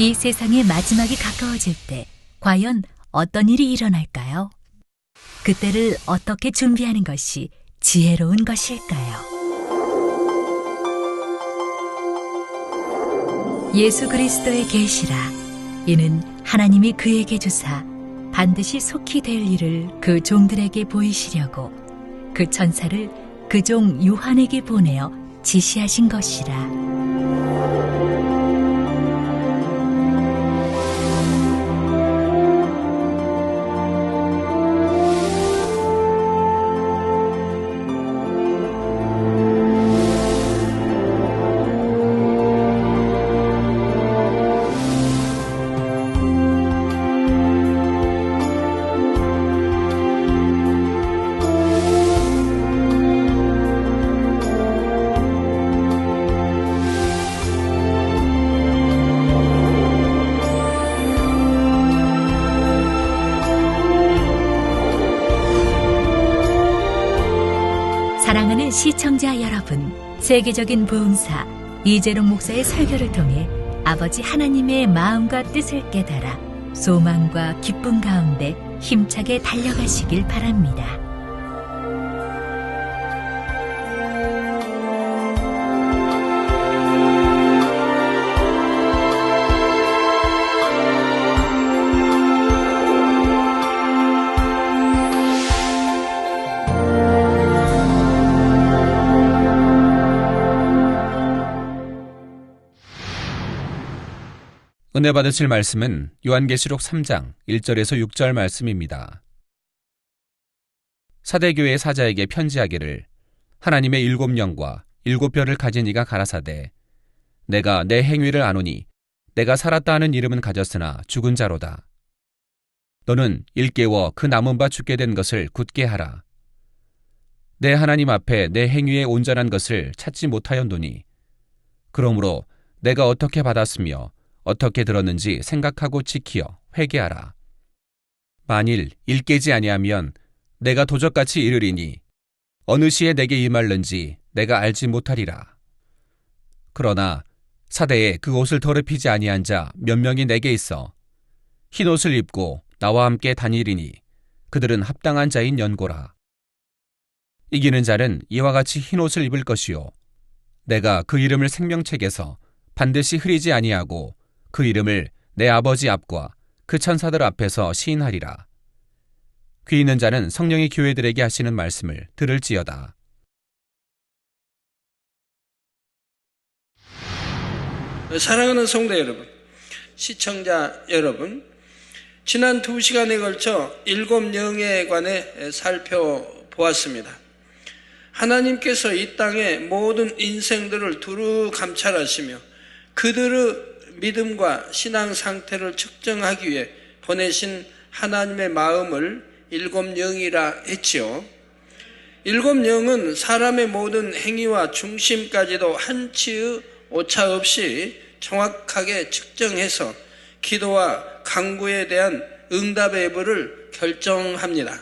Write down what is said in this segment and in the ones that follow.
이 세상의 마지막이 가까워질 때 과연 어떤 일이 일어날까요? 그때를 어떻게 준비하는 것이 지혜로운 것일까요? 예수 그리스도의 계시라. 이는 하나님이 그에게 주사 반드시 속히 될 일을 그 종들에게 보이시려고 그 천사를 그 종 요한에게 보내어 지시하신 것이라. 사랑하는 시청자 여러분, 세계적인 부흥사 이재롱 목사의 설교를 통해 아버지 하나님의 마음과 뜻을 깨달아 소망과 기쁨 가운데 힘차게 달려가시길 바랍니다. 은혜 받으실 말씀은 요한계시록 3장 1절에서 6절 말씀입니다. 사대교회 사자에게 편지하기를 하나님의 7영과 7별을 가진 이가 가라사대 내가 내 행위를 아노니 내가 살았다 하는 이름은 가졌으나 죽은 자로다. 너는 일깨워 그 남은 바 죽게 된 것을 굳게 하라. 내 하나님 앞에 내 행위에 온전한 것을 찾지 못하였노니 그러므로 내가 어떻게 받았으며 어떻게 들었는지 생각하고 지키어 회개하라. 만일 일깨지 아니하면 내가 도적같이 이르리니 어느 시에 내게 임할는지 내가 알지 못하리라. 그러나 사대에 그 옷을 더럽히지 아니한 자 몇 명이 내게 있어 흰 옷을 입고 나와 함께 다니리니 그들은 합당한 자인 연고라. 이기는 자는 이와 같이 흰 옷을 입을 것이요 내가 그 이름을 생명책에서 반드시 흐리지 아니하고 그 이름을 내 아버지 앞과 그 천사들 앞에서 시인하리라. 귀 있는 자는 성령이 교회들에게 하시는 말씀을 들을지어다. 사랑하는 성도 여러분, 시청자 여러분, 지난 2시간에 걸쳐 7영에 관해 살펴보았습니다. 하나님께서 이 땅의 모든 인생들을 두루 감찰하시며 그들의 믿음과 신앙 상태를 측정하기 위해 보내신 하나님의 마음을 7영이라 했지요. 7영은 사람의 모든 행위와 중심까지도 한치의 오차 없이 정확하게 측정해서 기도와 간구에 대한 응답의 여부를 결정합니다.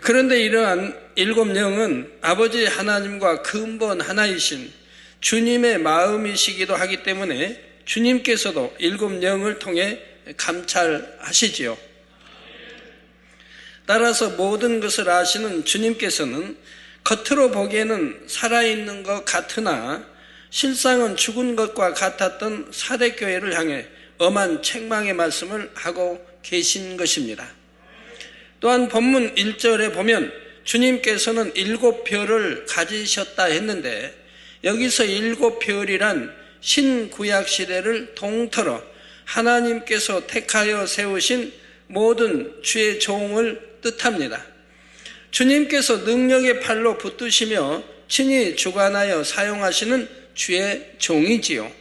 그런데 이러한 7영은 아버지 하나님과 근본 하나이신 주님의 마음이시기도 하기 때문에 주님께서도 7영을 통해 감찰하시지요. 따라서 모든 것을 아시는 주님께서는 겉으로 보기에는 살아있는 것 같으나 실상은 죽은 것과 같았던 사대교회를 향해 엄한 책망의 말씀을 하고 계신 것입니다. 또한 본문 1절에 보면 주님께서는 7별을 가지셨다 했는데 여기서 7별이란 신구약 시대를 통틀어 하나님께서 택하여 세우신 모든 주의 종을 뜻합니다. 주님께서 능력의 팔로 붙드시며 친히 주관하여 사용하시는 주의 종이지요.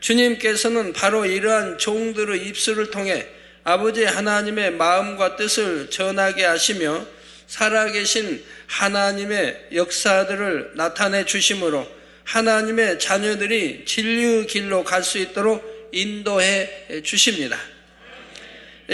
주님께서는 바로 이러한 종들의 입술을 통해 아버지 하나님의 마음과 뜻을 전하게 하시며 살아계신 하나님의 역사들을 나타내 주심으로 하나님의 자녀들이 진리의 길로 갈 수 있도록 인도해 주십니다.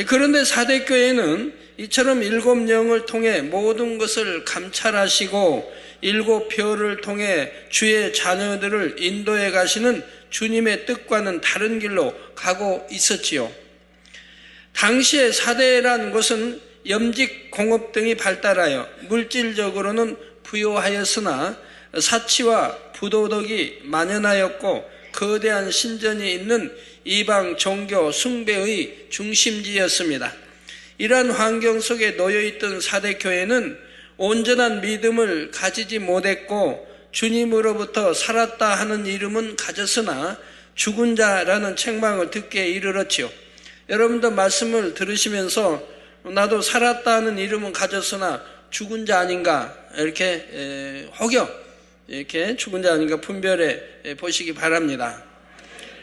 그런데 사대교회는 이처럼 7영을 통해 모든 것을 감찰하시고 7별을 통해 주의 자녀들을 인도해 가시는 주님의 뜻과는 다른 길로 가고 있었지요. 당시의 사대라는 것은 염직 공업 등이 발달하여 물질적으로는 부유하였으나 사치와 부도덕이 만연하였고 거대한 신전이 있는 이방 종교 숭배의 중심지였습니다. 이러한 환경 속에 놓여있던 사대교회는 온전한 믿음을 가지지 못했고 주님으로부터 살았다 하는 이름은 가졌으나 죽은 자라는 책망을 듣게 이르렀지요. 여러분도 말씀을 들으시면서 나도 살았다 하는 이름은 가졌으나 죽은 자 아닌가 이렇게 이렇게 죽은 자 아닌가 분별해 보시기 바랍니다.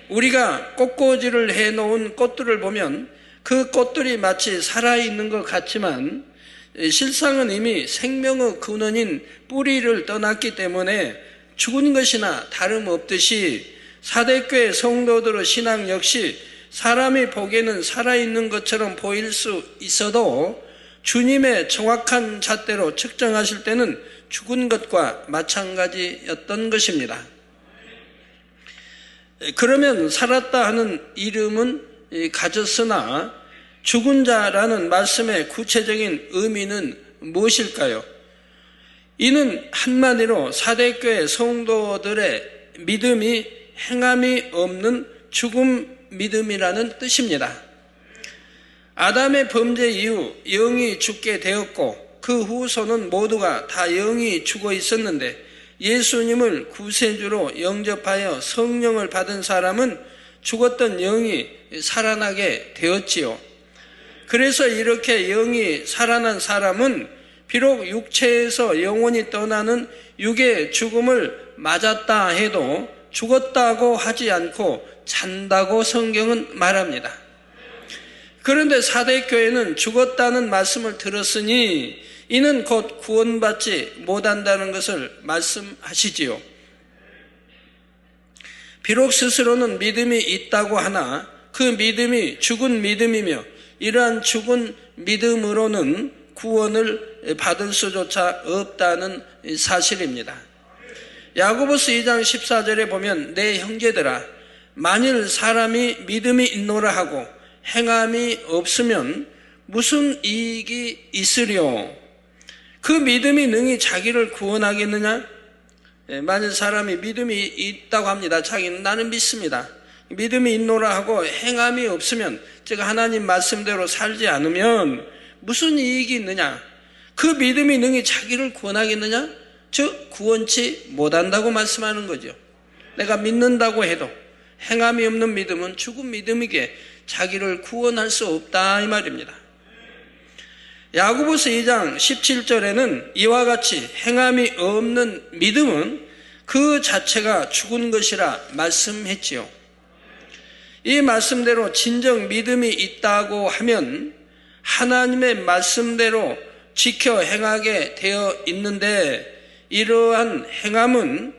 우리가 꽃꽂이를 해놓은 꽃들을 보면 그 꽃들이 마치 살아있는 것 같지만 실상은 이미 생명의 근원인 뿌리를 떠났기 때문에 죽은 것이나 다름없듯이 사대교회 성도들의 신앙 역시 사람이 보기에는 살아있는 것처럼 보일 수 있어도 주님의 정확한 잣대로 측정하실 때는 죽은 것과 마찬가지였던 것입니다. 그러면 살았다 하는 이름은 가졌으나 죽은 자라는 말씀의 구체적인 의미는 무엇일까요? 이는 한마디로 사대교회 성도들의 믿음이 행함이 없는 죽음 믿음이라는 뜻입니다. 아담의 범죄 이후 영이 죽게 되었고 그 후손은 모두가 다 영이 죽어 있었는데 예수님을 구세주로 영접하여 성령을 받은 사람은 죽었던 영이 살아나게 되었지요. 그래서 이렇게 영이 살아난 사람은 비록 육체에서 영혼이 떠나는 육의 죽음을 맞았다 해도 죽었다고 하지 않고 잔다고 성경은 말합니다. 그런데 사대교회는 죽었다는 말씀을 들었으니 이는 곧 구원받지 못한다는 것을 말씀하시지요. 비록 스스로는 믿음이 있다고 하나 그 믿음이 죽은 믿음이며 이러한 죽은 믿음으로는 구원을 받을 수조차 없다는 사실입니다. 야고보서 2장 14절에 보면 내 형제들아 만일 사람이 믿음이 있노라 하고 행함이 없으면 무슨 이익이 있으려? 그 믿음이 능히 자기를 구원하겠느냐? 만일 사람이 믿음이 있다고 합니다. 자기는 나는 믿습니다. 믿음이 있노라 하고 행함이 없으면 즉 하나님 말씀대로 살지 않으면 무슨 이익이 있느냐? 그 믿음이 능히 자기를 구원하겠느냐? 즉 구원치 못한다고 말씀하는 거죠. 내가 믿는다고 해도 행함이 없는 믿음은 죽은 믿음이기에 자기를 구원할 수 없다 이 말입니다. 야고보서 2장 17절에는 이와 같이 행함이 없는 믿음은 그 자체가 죽은 것이라 말씀했지요. 이 말씀대로 진정 믿음이 있다고 하면 하나님의 말씀대로 지켜 행하게 되어 있는데 이러한 행함은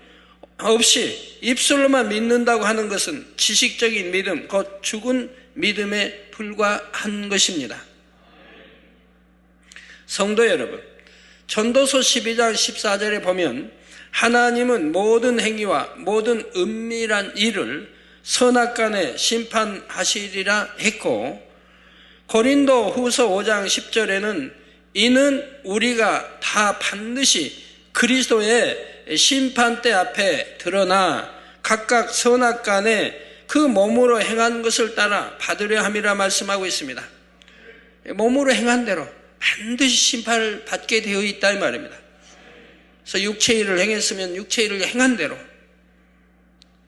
없이 입술로만 믿는다고 하는 것은 지식적인 믿음, 곧 죽은 믿음에 불과한 것입니다. 성도 여러분, 전도서 12장 14절에 보면 하나님은 모든 행위와 모든 은밀한 일을 선악간에 심판하시리라 했고 고린도 후서 5장 10절에는 이는 우리가 다 반드시 그리스도의 심판대 앞에 드러나 각각 선악간에 그 몸으로 행한 것을 따라 받으려 함이라 말씀하고 있습니다. 몸으로 행한 대로 반드시 심판을 받게 되어 있다 이 말입니다. 그래서 육체일을 행했으면 육체일을 행한 대로,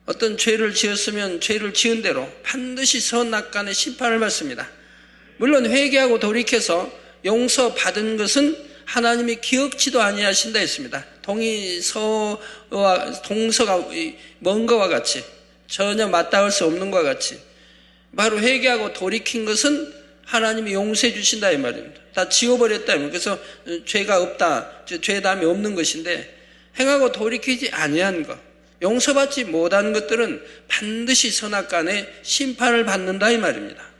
어떤 죄를 지었으면 죄를 지은 대로 반드시 선악간의 심판을 받습니다. 물론 회개하고 돌이켜서 용서받은 것은 하나님이 기억지도 아니하신다 했습니다. 동서가 먼 것과 같이 전혀 맞닿을 수 없는 것과 같이 바로 회개하고 돌이킨 것은 하나님이 용서해 주신다 이 말입니다. 다 지워버렸다. 그래서 죄가 없다, 죄담이 없는 것인데 행하고 돌이키지 아니한 것, 용서받지 못한 것들은 반드시 선악간에 심판을 받는다 이 말입니다.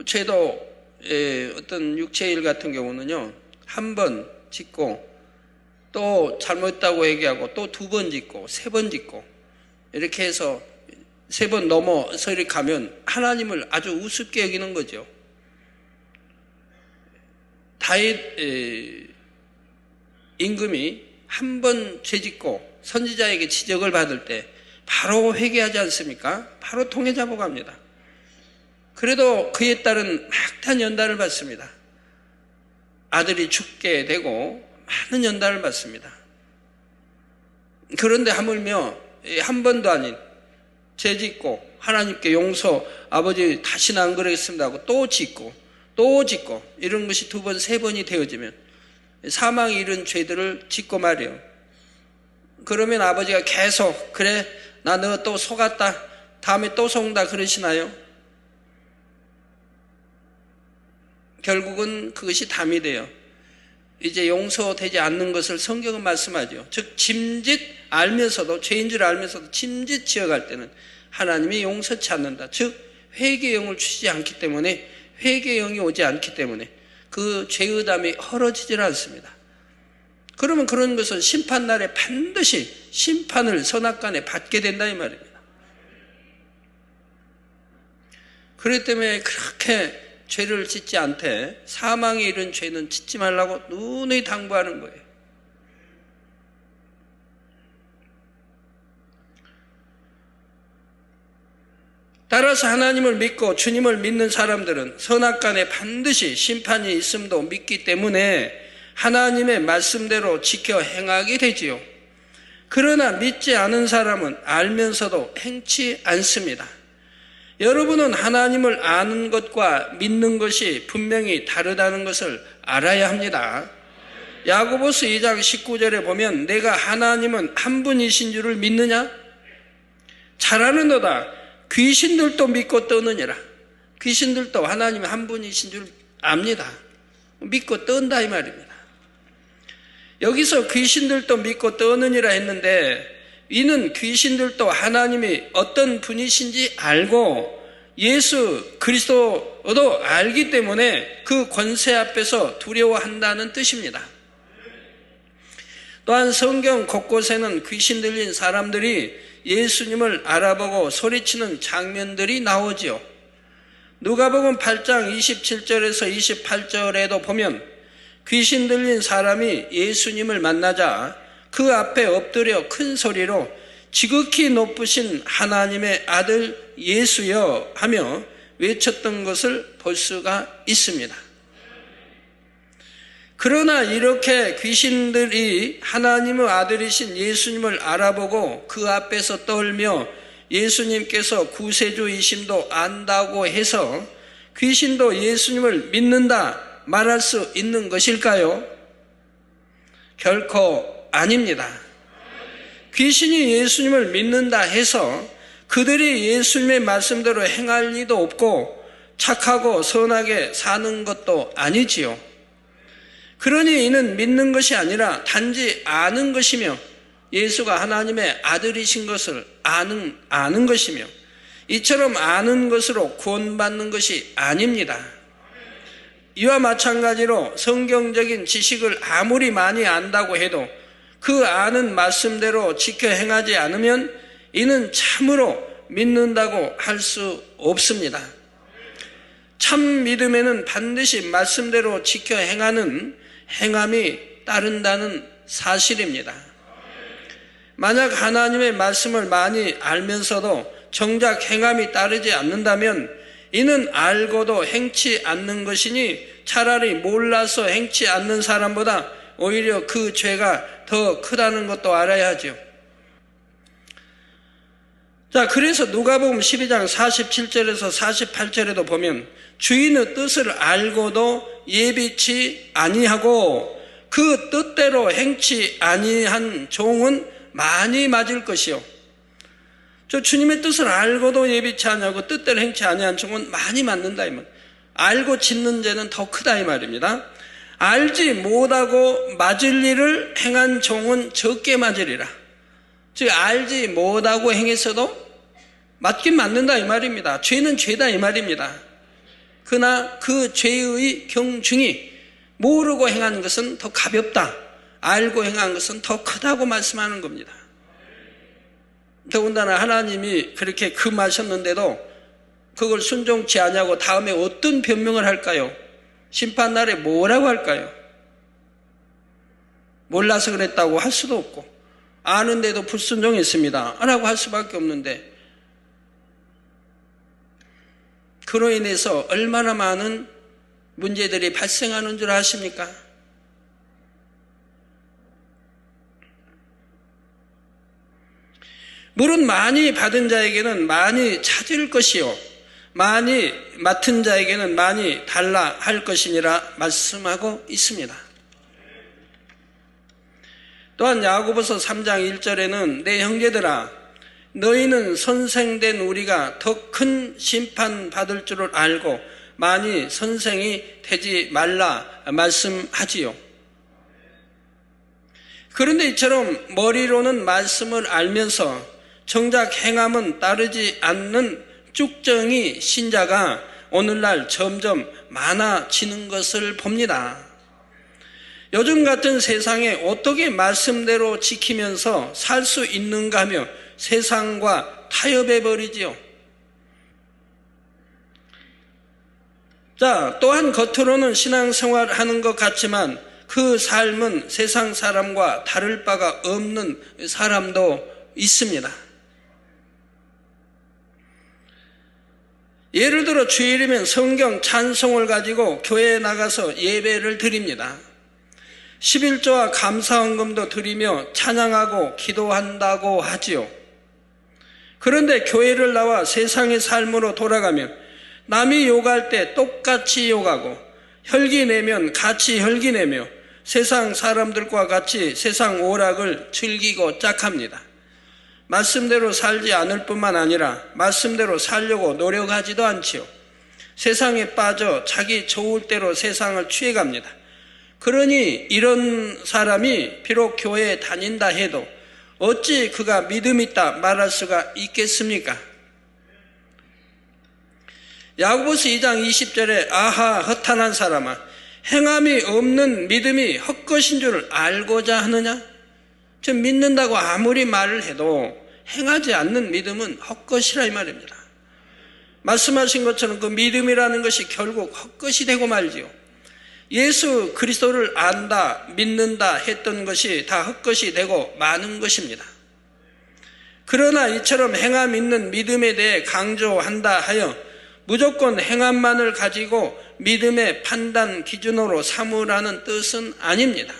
죄도 어떤 육체일 같은 경우는요 한 번 짓고 또 잘못했다고 얘기하고 또 2번 짓고 3번 짓고 이렇게 해서 3번 넘어서 이렇게 가면 하나님을 아주 우습게 여기는 거죠. 다윗 임금이 한 번 죄짓고 선지자에게 지적을 받을 때 바로 회개하지 않습니까? 바로 통에 잡아갑니다. 그래도 그에 따른 막대한 연단을 받습니다. 아들이 죽게 되고 많은 연단을 받습니다. 그런데 하물며 한 번도 아닌 죄짓고 하나님께 용서, 아버지 다시는 안 그러겠습니다 하고 또 짓고 또 짓고 이런 것이 2번, 3번이 되어지면 사망에 이른 죄들을 짓고 말이에요. 그러면 아버지가 계속 그래 나 너 또 속았다 다음에 또 속는다 그러시나요? 결국은 그것이 담이 돼요. 이제 용서되지 않는 것을 성경은 말씀하죠. 즉 짐짓 알면서도 죄인 줄 알면서도 짐짓 지어갈 때는 하나님이 용서치 않는다. 즉 회개의 영을 주시지 않기 때문에 회개의 영이 오지 않기 때문에 그 죄의 담이 헐어지질 않습니다. 그러면 그런 것은 심판날에 반드시 심판을 선악간에 받게 된다 이 말입니다. 그렇기 때문에 그렇게 죄를 짓지 않되 사망에 이른 죄는 짓지 말라고 누누이 당부하는 거예요. 따라서 하나님을 믿고 주님을 믿는 사람들은 선악간에 반드시 심판이 있음도 믿기 때문에 하나님의 말씀대로 지켜 행하게 되지요. 그러나 믿지 않은 사람은 알면서도 행치 않습니다. 여러분은 하나님을 아는 것과 믿는 것이 분명히 다르다는 것을 알아야 합니다. 야고보서 2장 19절에 보면 내가 하나님은 한 분이신 줄을 믿느냐? 잘하는도다. 귀신들도 믿고 떠느니라. 귀신들도 하나님 한 분이신 줄 압니다. 믿고 떤다 이 말입니다. 여기서 귀신들도 믿고 떠느니라 했는데 이는 귀신들도 하나님이 어떤 분이신지 알고 예수 그리스도도 알기 때문에 그 권세 앞에서 두려워한다는 뜻입니다. 또한 성경 곳곳에는 귀신 들린 사람들이 예수님을 알아보고 소리치는 장면들이 나오지요. 누가복음 8장 27절에서 28절에도 보면 귀신 들린 사람이 예수님을 만나자 그 앞에 엎드려 큰 소리로 지극히 높으신 하나님의 아들 예수여 하며 외쳤던 것을 볼 수가 있습니다. 그러나 이렇게 귀신들이 하나님의 아들이신 예수님을 알아보고 그 앞에서 떨며 예수님께서 구세주이심도 안다고 해서 귀신도 예수님을 믿는다 말할 수 있는 것일까요? 결코 아닙니다. 귀신이 예수님을 믿는다 해서 그들이 예수님의 말씀대로 행할 리도 없고 착하고 선하게 사는 것도 아니지요. 그러니 이는 믿는 것이 아니라 단지 아는 것이며 예수가 하나님의 아들이신 것을 아는 것이며 이처럼 아는 것으로 구원받는 것이 아닙니다. 이와 마찬가지로 성경적인 지식을 아무리 많이 안다고 해도 그 아는 말씀대로 지켜 행하지 않으면 이는 참으로 믿는다고 할 수 없습니다. 참 믿음에는 반드시 말씀대로 지켜 행하는 행함이 따른다는 사실입니다. 만약 하나님의 말씀을 많이 알면서도 정작 행함이 따르지 않는다면 이는 알고도 행치 않는 것이니 차라리 몰라서 행치 않는 사람보다 오히려 그 죄가 더 크다는 것도 알아야 하죠. 자, 그래서 누가복음 12장 47절에서 48절에도 보면 주인의 뜻을 알고도 예비치 아니하고 그 뜻대로 행치 아니한 종은 많이 맞을 것이요. 저 주님의 뜻을 알고도 예비치 아니하고 뜻대로 행치 아니한 종은 많이 맞는다 이 말. 알고 짓는 죄는 더 크다 이 말입니다. 알지 못하고 맞을 일을 행한 종은 적게 맞으리라. 즉 알지 못하고 행했어도 맞긴 맞는다 이 말입니다. 죄는 죄다 이 말입니다. 그러나 그 죄의 경중이 모르고 행한 것은 더 가볍다. 알고 행한 것은 더 크다고 말씀하는 겁니다. 더군다나 하나님이 그렇게 금하셨는데도 그걸 순종치 아니하고 다음에 어떤 변명을 할까요? 심판날에 뭐라고 할까요? 몰라서 그랬다고 할 수도 없고 아는데도 불순종했습니다 라고 할 수밖에 없는데, 그로 인해서 얼마나 많은 문제들이 발생하는 줄 아십니까? 물은 많이 받은 자에게는 많이 찾을 것이요 많이 맡은 자에게는 많이 달라 할 것이니라 말씀하고 있습니다. 또한 야고보서 3장 1절에는 내 형제들아 너희는 선생된 우리가 더 큰 심판 받을 줄을 알고 많이 선생이 되지 말라 말씀하지요. 그런데 이처럼 머리로는 말씀을 알면서 정작 행함은 따르지 않는 쭉정이 신자가 오늘날 점점 많아지는 것을 봅니다. 요즘 같은 세상에 어떻게 말씀대로 지키면서 살 수 있는가 하며 세상과 타협해 버리지요. 자, 또한 겉으로는 신앙생활 하는 것 같지만 그 삶은 세상 사람과 다를 바가 없는 사람도 있습니다. 예를 들어 주일이면 성경 찬송을 가지고 교회에 나가서 예배를 드립니다. 11조와 감사헌금도 드리며 찬양하고 기도한다고 하지요. 그런데 교회를 나와 세상의 삶으로 돌아가면 남이 욕할 때 똑같이 욕하고 혈기 내면 같이 혈기 내며 세상 사람들과 같이 세상 오락을 즐기고 짝합니다. 말씀대로 살지 않을 뿐만 아니라 말씀대로 살려고 노력하지도 않지요. 세상에 빠져 자기 좋을 대로 세상을 취해갑니다. 그러니 이런 사람이 비록 교회에 다닌다 해도 어찌 그가 믿음 있다 말할 수가 있겠습니까? 야고보서 2장 20절에 아하 허탄한 사람아 행함이 없는 믿음이 헛것인 줄 알고자 하느냐? 저 믿는다고 아무리 말을 해도 행하지 않는 믿음은 헛것이라 이 말입니다. 말씀하신 것처럼 그 믿음이라는 것이 결국 헛것이 되고 말지요. 예수 그리스도를 안다, 믿는다 했던 것이 다 헛것이 되고 마는 것입니다. 그러나 이처럼 행함 있는 믿음에 대해 강조한다 하여 무조건 행함만을 가지고 믿음의 판단 기준으로 삼으라는 뜻은 아닙니다.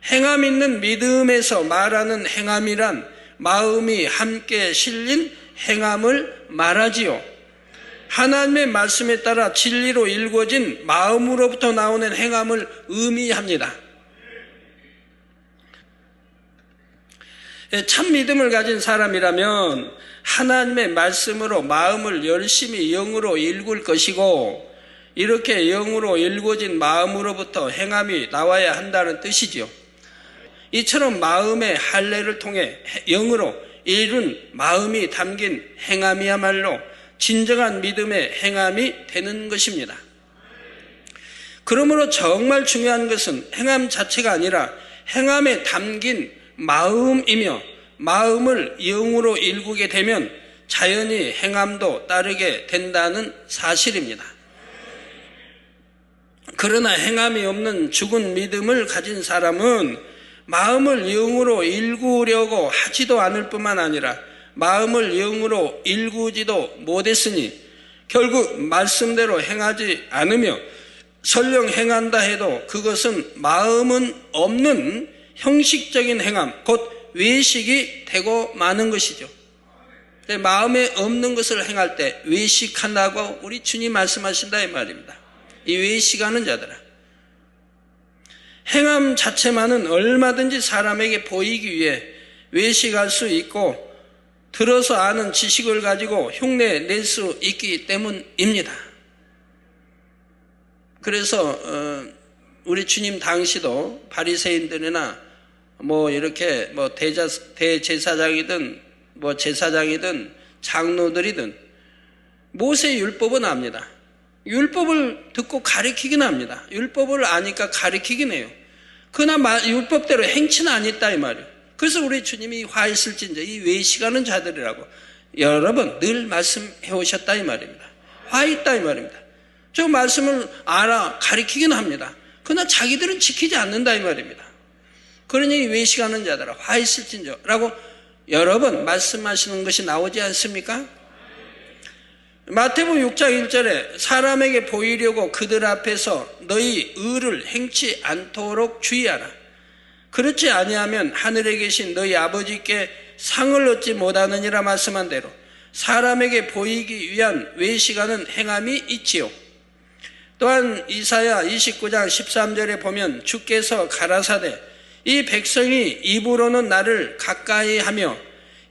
행함 있는 믿음에서 말하는 행함이란 마음이 함께 실린 행함을 말하지요. 하나님의 말씀에 따라 진리로 일궈진 마음으로부터 나오는 행함을 의미합니다. 참 믿음을 가진 사람이라면 하나님의 말씀으로 마음을 열심히 영으로 일굴 것이고, 이렇게 영으로 일궈진 마음으로부터 행함이 나와야 한다는 뜻이죠. 이처럼 마음의 할례를 통해 영으로 이룬 마음이 담긴 행함이야말로 진정한 믿음의 행함이 되는 것입니다. 그러므로 정말 중요한 것은 행함 자체가 아니라 행함에 담긴 마음이며, 마음을 영으로 일구게 되면 자연히 행함도 따르게 된다는 사실입니다. 그러나 행함이 없는 죽은 믿음을 가진 사람은 마음을 영으로 일구려고 하지도 않을 뿐만 아니라 마음을 영으로 일구지도 못했으니 결국 말씀대로 행하지 않으며 설령 행한다 해도 그것은 마음은 없는 형식적인 행함, 곧 외식이 되고 마는 것이죠. 마음에 없는 것을 행할 때 외식한다고 우리 주님 말씀하신다 이 말입니다. 이 외식하는 자들아, 행함 자체만은 얼마든지 사람에게 보이기 위해 외식할 수 있고 들어서 아는 지식을 가지고 흉내 낼 수 있기 때문입니다. 그래서 우리 주님 당시도 바리새인들이나 이렇게 대제사장이든 제사장이든 장로들이든 모세 율법은 압니다. 율법을 듣고 가리키긴 합니다. 율법을 아니까 가리키긴 해요. 그러나 율법대로 행치는 아니다 이 말이에요. 그래서 우리 주님이 화 있을진저 이 외식하는 자들이라고 여러 번 늘 말씀해 오셨다 이 말입니다. 화 있다 이 말입니다. 저 말씀을 가리키긴 합니다. 그러나 자기들은 지키지 않는다 이 말입니다. 그러니 외식하는 자들아 화 있을진저 라고 여러 번 말씀하시는 것이 나오지 않습니까? 마태복음 6장 1절에 사람에게 보이려고 그들 앞에서 너희 의를 행치 않도록 주의하라. 그렇지 아니하면 하늘에 계신 너희 아버지께 상을 얻지 못하느니라 말씀한 대로 사람에게 보이기 위한 외식하는 행함이 있지요. 또한 이사야 29장 13절에 보면 주께서 가라사대 이 백성이 입으로는 나를 가까이 하며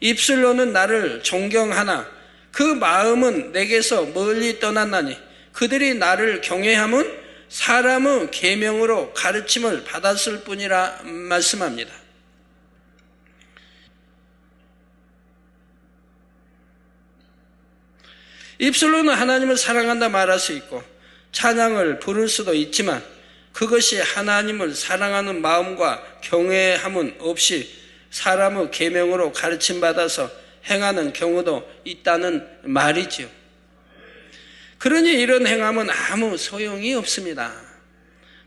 입술로는 나를 존경하나 그 마음은 내게서 멀리 떠났나니 그들이 나를 경외함은 사람의 계명으로 가르침을 받았을 뿐이라 말씀합니다. 입술로는 하나님을 사랑한다 말할 수 있고 찬양을 부를 수도 있지만 그것이 하나님을 사랑하는 마음과 경외함은 없이 사람의 계명으로 가르침받아서 행하는 경우도 있다는 말이지요. 그러니 이런 행함은 아무 소용이 없습니다.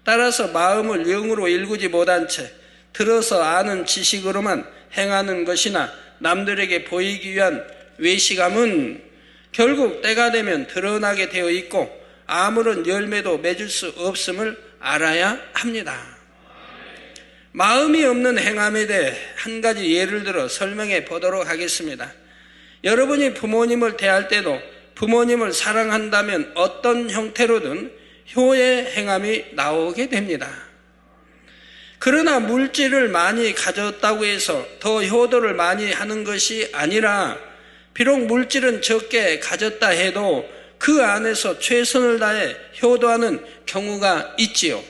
따라서 마음을 영으로 일구지 못한 채 들어서 아는 지식으로만 행하는 것이나 남들에게 보이기 위한 외식함은 결국 때가 되면 드러나게 되어 있고 아무런 열매도 맺을 수 없음을 알아야 합니다. 마음이 없는 행함에 대해 한 가지 예를 들어 설명해 보도록 하겠습니다. 여러분이 부모님을 대할 때도 부모님을 사랑한다면 어떤 형태로든 효의 행함이 나오게 됩니다. 그러나 물질을 많이 가졌다고 해서 더 효도를 많이 하는 것이 아니라 비록 물질은 적게 가졌다 해도 그 안에서 최선을 다해 효도하는 경우가 있지요.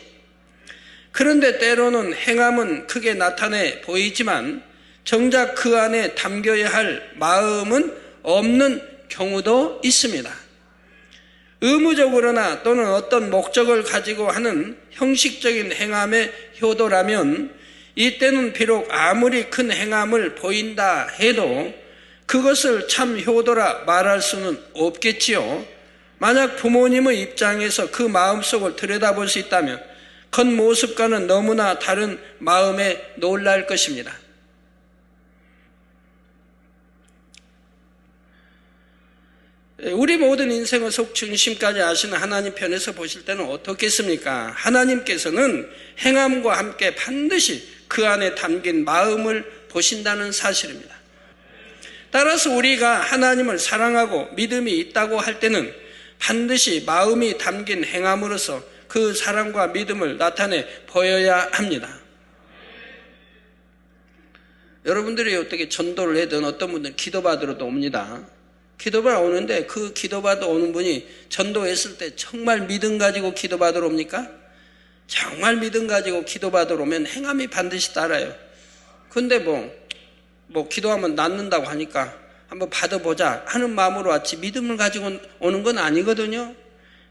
그런데 때로는 행함은 크게 나타내 보이지만 정작 그 안에 담겨야 할 마음은 없는 경우도 있습니다. 의무적으로나 또는 어떤 목적을 가지고 하는 형식적인 행함의 효도라면 이때는 비록 아무리 큰 행함을 보인다 해도 그것을 참 효도라 말할 수는 없겠지요. 만약 부모님의 입장에서 그 마음속을 들여다볼 수 있다면 겉모습과는 너무나 다른 마음에 놀랄 것입니다. 우리 모든 인생의 속중심까지 아시는 하나님 편에서 보실 때는 어떻겠습니까? 하나님께서는 행함과 함께 반드시 그 안에 담긴 마음을 보신다는 사실입니다. 따라서 우리가 하나님을 사랑하고 믿음이 있다고 할 때는 반드시 마음이 담긴 행함으로서 그 사랑과 믿음을 나타내 보여야 합니다. 여러분들이 어떻게 전도를 하든 어떤 분들은 기도받으러도 옵니다. 기도받으러 오는데 그 기도받으러 오는 분이 전도했을 때 정말 믿음 가지고 기도받으러 옵니까? 정말 믿음 가지고 기도받으러 오면 행함이 반드시 따라요. 근데 뭐 기도하면 낫는다고 하니까 한번 받아보자 하는 마음으로 왔지 믿음을 가지고 오는 건 아니거든요.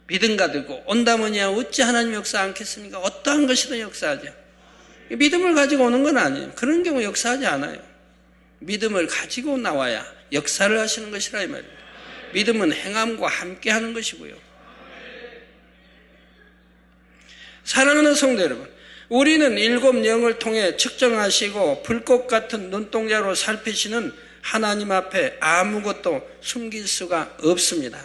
믿음 가지고 온다면야 어찌 하나님 역사 않겠습니까? 어떠한 것이든 역사하죠. 믿음을 가지고 오는 건 아니에요. 그런 경우 역사하지 않아요. 믿음을 가지고 나와야 역사를 하시는 것이라 이 말입니다. 믿음은 행함과 함께 하는 것이고요. 사랑하는 성도 여러분, 우리는 일곱 영을 통해 측정하시고 불꽃 같은 눈동자로 살피시는 하나님 앞에 아무것도 숨길 수가 없습니다.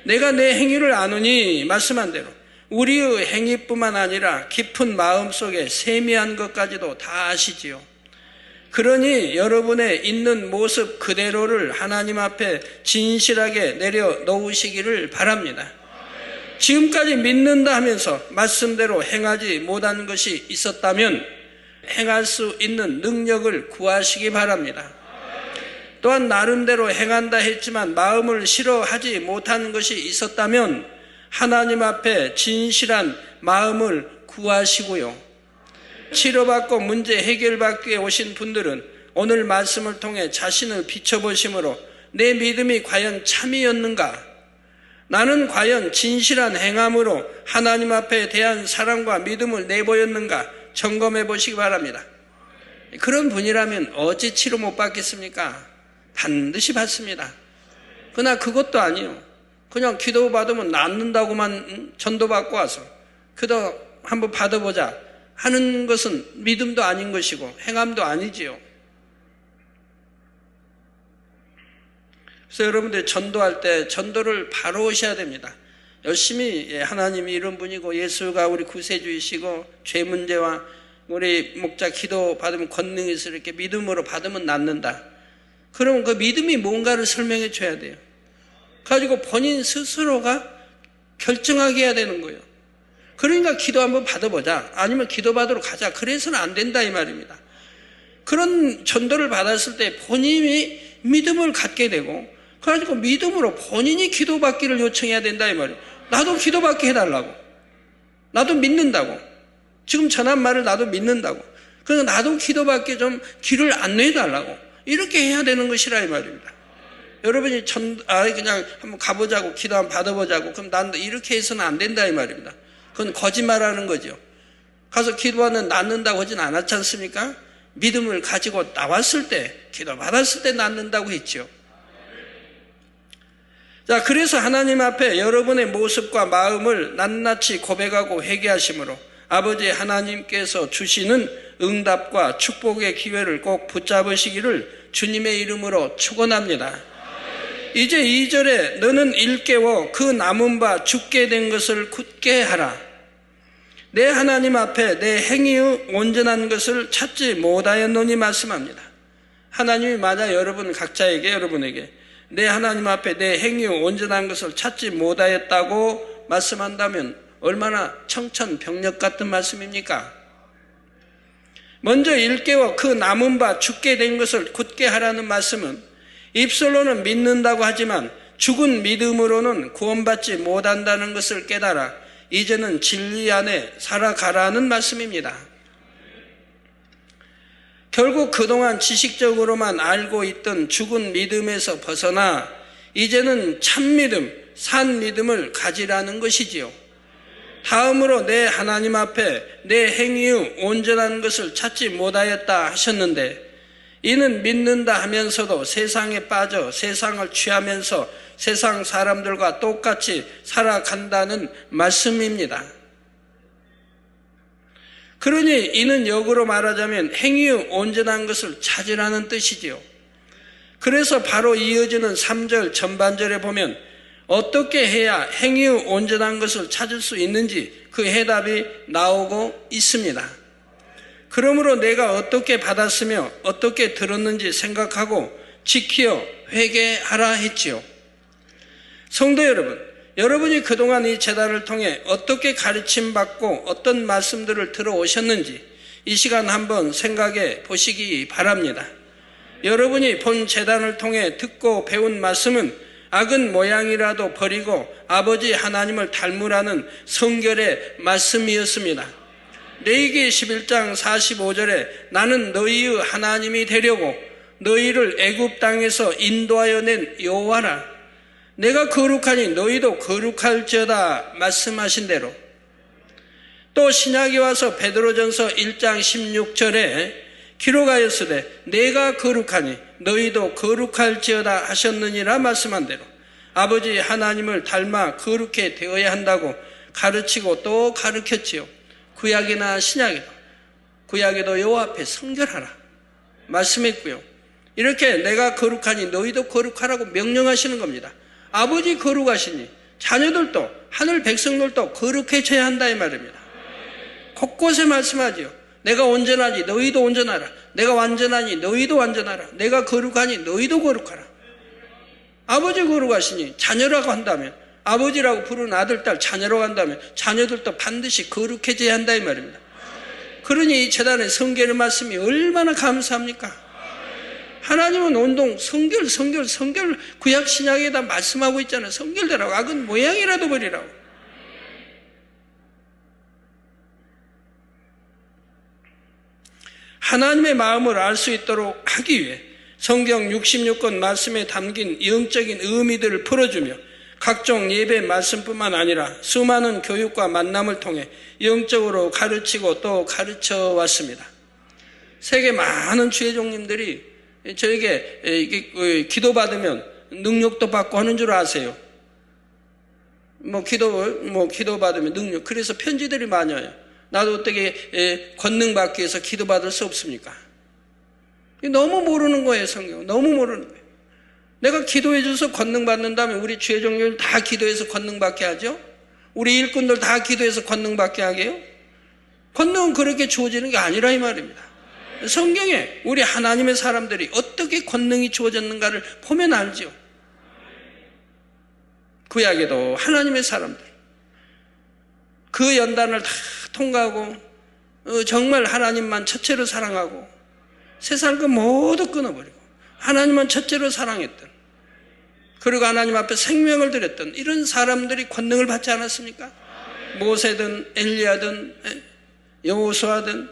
내가 내 행위를 아노니 말씀한 대로 우리의 행위뿐만 아니라 깊은 마음속에 세미한 것까지도 다 아시지요. 그러니 여러분의 있는 모습 그대로를 하나님 앞에 진실하게 내려놓으시기를 바랍니다. 지금까지 믿는다 하면서 말씀대로 행하지 못한 것이 있었다면 행할 수 있는 능력을 구하시기 바랍니다. 또한 나름대로 행한다 했지만 마음을 싫어하지 못한 것이 있었다면 하나님 앞에 진실한 마음을 구하시고요. 치료받고 문제 해결받기 위해 오신 분들은 오늘 말씀을 통해 자신을 비춰보심으로 내 믿음이 과연 참이었는가? 나는 과연 진실한 행함으로 하나님 앞에 대한 사랑과 믿음을 내보였는가? 점검해 보시기 바랍니다. 그런 분이라면 어찌 치료 못 받겠습니까? 반드시 받습니다. 그러나 그것도 아니에요. 그냥 기도 받으면 낫는다고만 전도받고 와서 기도 한번 받아보자 하는 것은 믿음도 아닌 것이고 행함도 아니지요. 그래서 여러분들 전도할 때 전도를 바로 오셔야 됩니다. 열심히 하나님이 이런 분이고 예수가 우리 구세주이시고 죄 문제와 우리 목자 기도 받으면 권능이 있어 이렇게 믿음으로 받으면 낫는다. 그러면 그 믿음이 뭔가를 설명해 줘야 돼요. 가지고 본인 스스로가 결정하게 해야 되는 거예요. 그러니까 기도 한번 받아보자. 아니면 기도 받으러 가자. 그래서는 안 된다 이 말입니다. 그런 전도를 받았을 때 본인이 믿음을 갖게 되고 그래가지고 믿음으로 본인이 기도받기를 요청해야 된다 이 말이에요. 나도 기도받게 해달라고. 나도 믿는다고. 지금 전한 말을 나도 믿는다고. 그래서 나도 기도받게 좀 길을 안내해달라고. 이렇게 해야 되는 것이라 이 말입니다. 여러분이 그냥 한번 가보자고 기도 한번 받아보자고 그럼 난 이렇게 해서는 안 된다 이 말입니다. 그건 거짓말하는 거죠. 가서 기도하는 낫는다고 하진 않았지 않습니까? 믿음을 가지고 나왔을 때 기도 받았을 때 낫는다고 했죠. 자, 그래서 하나님 앞에 여러분의 모습과 마음을 낱낱이 고백하고 회개하심으로 아버지 하나님께서 주시는 응답과 축복의 기회를 꼭 붙잡으시기를 주님의 이름으로 축원합니다. 이제 2절에 너는 일깨워 그 남은 바 죽게 된 것을 굳게 하라. 내 하나님 앞에 내 행위의 온전한 것을 찾지 못하였노니 말씀합니다. 하나님이 만약 여러분 각자에게 여러분에게 내 하나님 앞에 내 행위의 온전한 것을 찾지 못하였다고 말씀한다면 얼마나 청천벽력 같은 말씀입니까? 먼저 일깨워 그 남은 바 죽게 된 것을 굳게 하라는 말씀은 입술로는 믿는다고 하지만 죽은 믿음으로는 구원받지 못한다는 것을 깨달아 이제는 진리 안에 살아가라는 말씀입니다. 결국 그동안 지식적으로만 알고 있던 죽은 믿음에서 벗어나 이제는 참 믿음, 산 믿음을 가지라는 것이지요. 다음으로 내 하나님 앞에 내 행위의 온전한 것을 찾지 못하였다 하셨는데 이는 믿는다 하면서도 세상에 빠져 세상을 취하면서 세상 사람들과 똑같이 살아간다는 말씀입니다. 그러니 이는 역으로 말하자면 행위의 온전한 것을 찾으라는 뜻이지요. 그래서 바로 이어지는 3절 전반절에 보면 어떻게 해야 행위의 온전한 것을 찾을 수 있는지 그 해답이 나오고 있습니다. 그러므로 내가 어떻게 받았으며 어떻게 들었는지 생각하고 지키어 회개하라 했지요. 성도 여러분, 여러분이 그동안 이 제단을 통해 어떻게 가르침받고 어떤 말씀들을 들어오셨는지 이 시간 한번 생각해 보시기 바랍니다. 여러분이 본 제단을 통해 듣고 배운 말씀은 악은 모양이라도 버리고 아버지 하나님을 닮으라는 성결의 말씀이었습니다. 레위기 11장 45절에 나는 너희의 하나님이 되려고 너희를 애굽 땅에서 인도하여 낸 여호와라. 내가 거룩하니 너희도 거룩할지어다 말씀하신 대로 또 신약에 와서 베드로전서 1장 16절에 기록하였으되 내가 거룩하니 너희도 거룩할지어다 하셨느니라 말씀한 대로 아버지 하나님을 닮아 거룩해 되어야 한다고 가르치고 또 가르쳤지요. 구약이나 신약에도 구약에도 여호와 앞에 성결하라 말씀했고요. 이렇게 내가 거룩하니 너희도 거룩하라고 명령하시는 겁니다. 아버지 거룩하시니 자녀들도 하늘 백성들도 거룩해져야 한다 이 말입니다. 곳곳에 말씀하지요. 내가 온전하니 너희도 온전하라. 내가 완전하니 너희도 완전하라. 내가 거룩하니 너희도 거룩하라. 아버지 거룩하시니 자녀라고 한다면 아버지라고 부르는 아들, 딸, 자녀라고 한다면 자녀들도 반드시 거룩해져야 한다 이 말입니다. 그러니 이 제단의 성결의 말씀이 얼마나 감사합니까? 하나님은 온통 성결 구약 신약에다 말씀하고 있잖아요. 성결되라고 악은 모양이라도 버리라고. 하나님의 마음을 알 수 있도록 하기 위해 성경 66권 말씀에 담긴 영적인 의미들을 풀어주며 각종 예배 말씀뿐만 아니라 수많은 교육과 만남을 통해 영적으로 가르치고 또 가르쳐 왔습니다. 세계 많은 주의종님들이 저에게 기도받으면 능력도 받고 하는 줄 아세요? 기도받으면 능력. 그래서 편지들이 많이 와요. 나도 어떻게 권능받기 위해서 기도받을 수 없습니까? 너무 모르는 거예요, 성경. 너무 모르는 거예요. 내가 기도해줘서 권능받는다면 우리 주의종들 다 기도해서 권능받게 하죠? 우리 일꾼들 다 기도해서 권능받게 하게 해요? 권능은 그렇게 주어지는 게 아니라 이 말입니다. 성경에 우리 하나님의 사람들이 어떻게 권능이 주어졌는가를 보면 알죠. 구약에도 하나님의 사람들 그 연단을 다 통과하고 정말 하나님만 첫째로 사랑하고 세상 그 모두 끊어버리고 하나님만 첫째로 사랑했던, 그리고 하나님 앞에 생명을 드렸던 이런 사람들이 권능을 받지 않았습니까? 모세든 엘리야든 여호수아든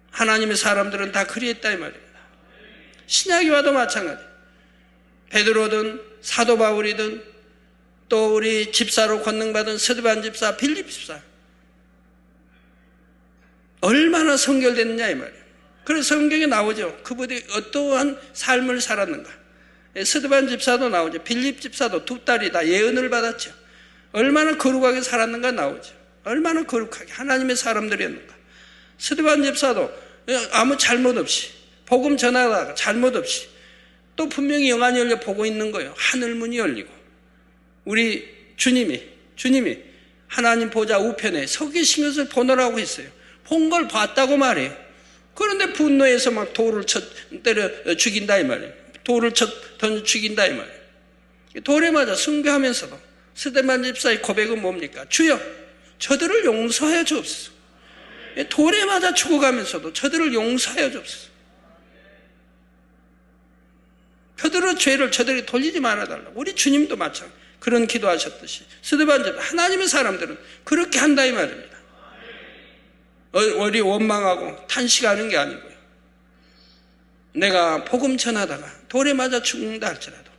하나님의 사람들은 다 그리했다 이 말입니다. 신약에 와도 마찬가지. 베드로든 사도 바울이든 또 우리 집사로 권능받은 스데반 집사, 빌립 집사 얼마나 성결됐느냐 이 말이에요. 그래서 성경에 나오죠. 그분이 어떠한 삶을 살았는가. 스데반 집사도 나오죠. 빌립 집사도 두 딸이 다 예언을 받았죠. 얼마나 거룩하게 살았는가 나오죠. 얼마나 거룩하게 하나님의 사람들이었는가. 스데반 집사도 아무 잘못 없이 복음 전하다가 잘못 없이 또 분명히 영안이 열려 보고 있는 거예요. 하늘문이 열리고 우리 주님이 하나님 보좌 우편에 서 계신 것을 보노라고 했어요. 본 걸 봤다고 말해요. 그런데 분노해서 막 돌을 때려 죽인다 이 말이에요. 돌을 던져 죽인다 이 말이에요. 돌에 맞아 순교하면서도 스데반 집사의 고백은 뭡니까? 주여 저들을 용서하여 주옵소서. 돌에 맞아 죽어가면서도 저들을 용서하여 주옵소서. 저들의 죄를 저들이 돌리지 말아달라고. 우리 주님도 마찬가지 그런 기도하셨듯이 스데반 집사 하나님의 사람들은 그렇게 한다 이 말입니다. 우리 원망하고 탄식하는 게 아니고요. 내가 복음 전하다가 돌에 맞아 죽는다 할지라도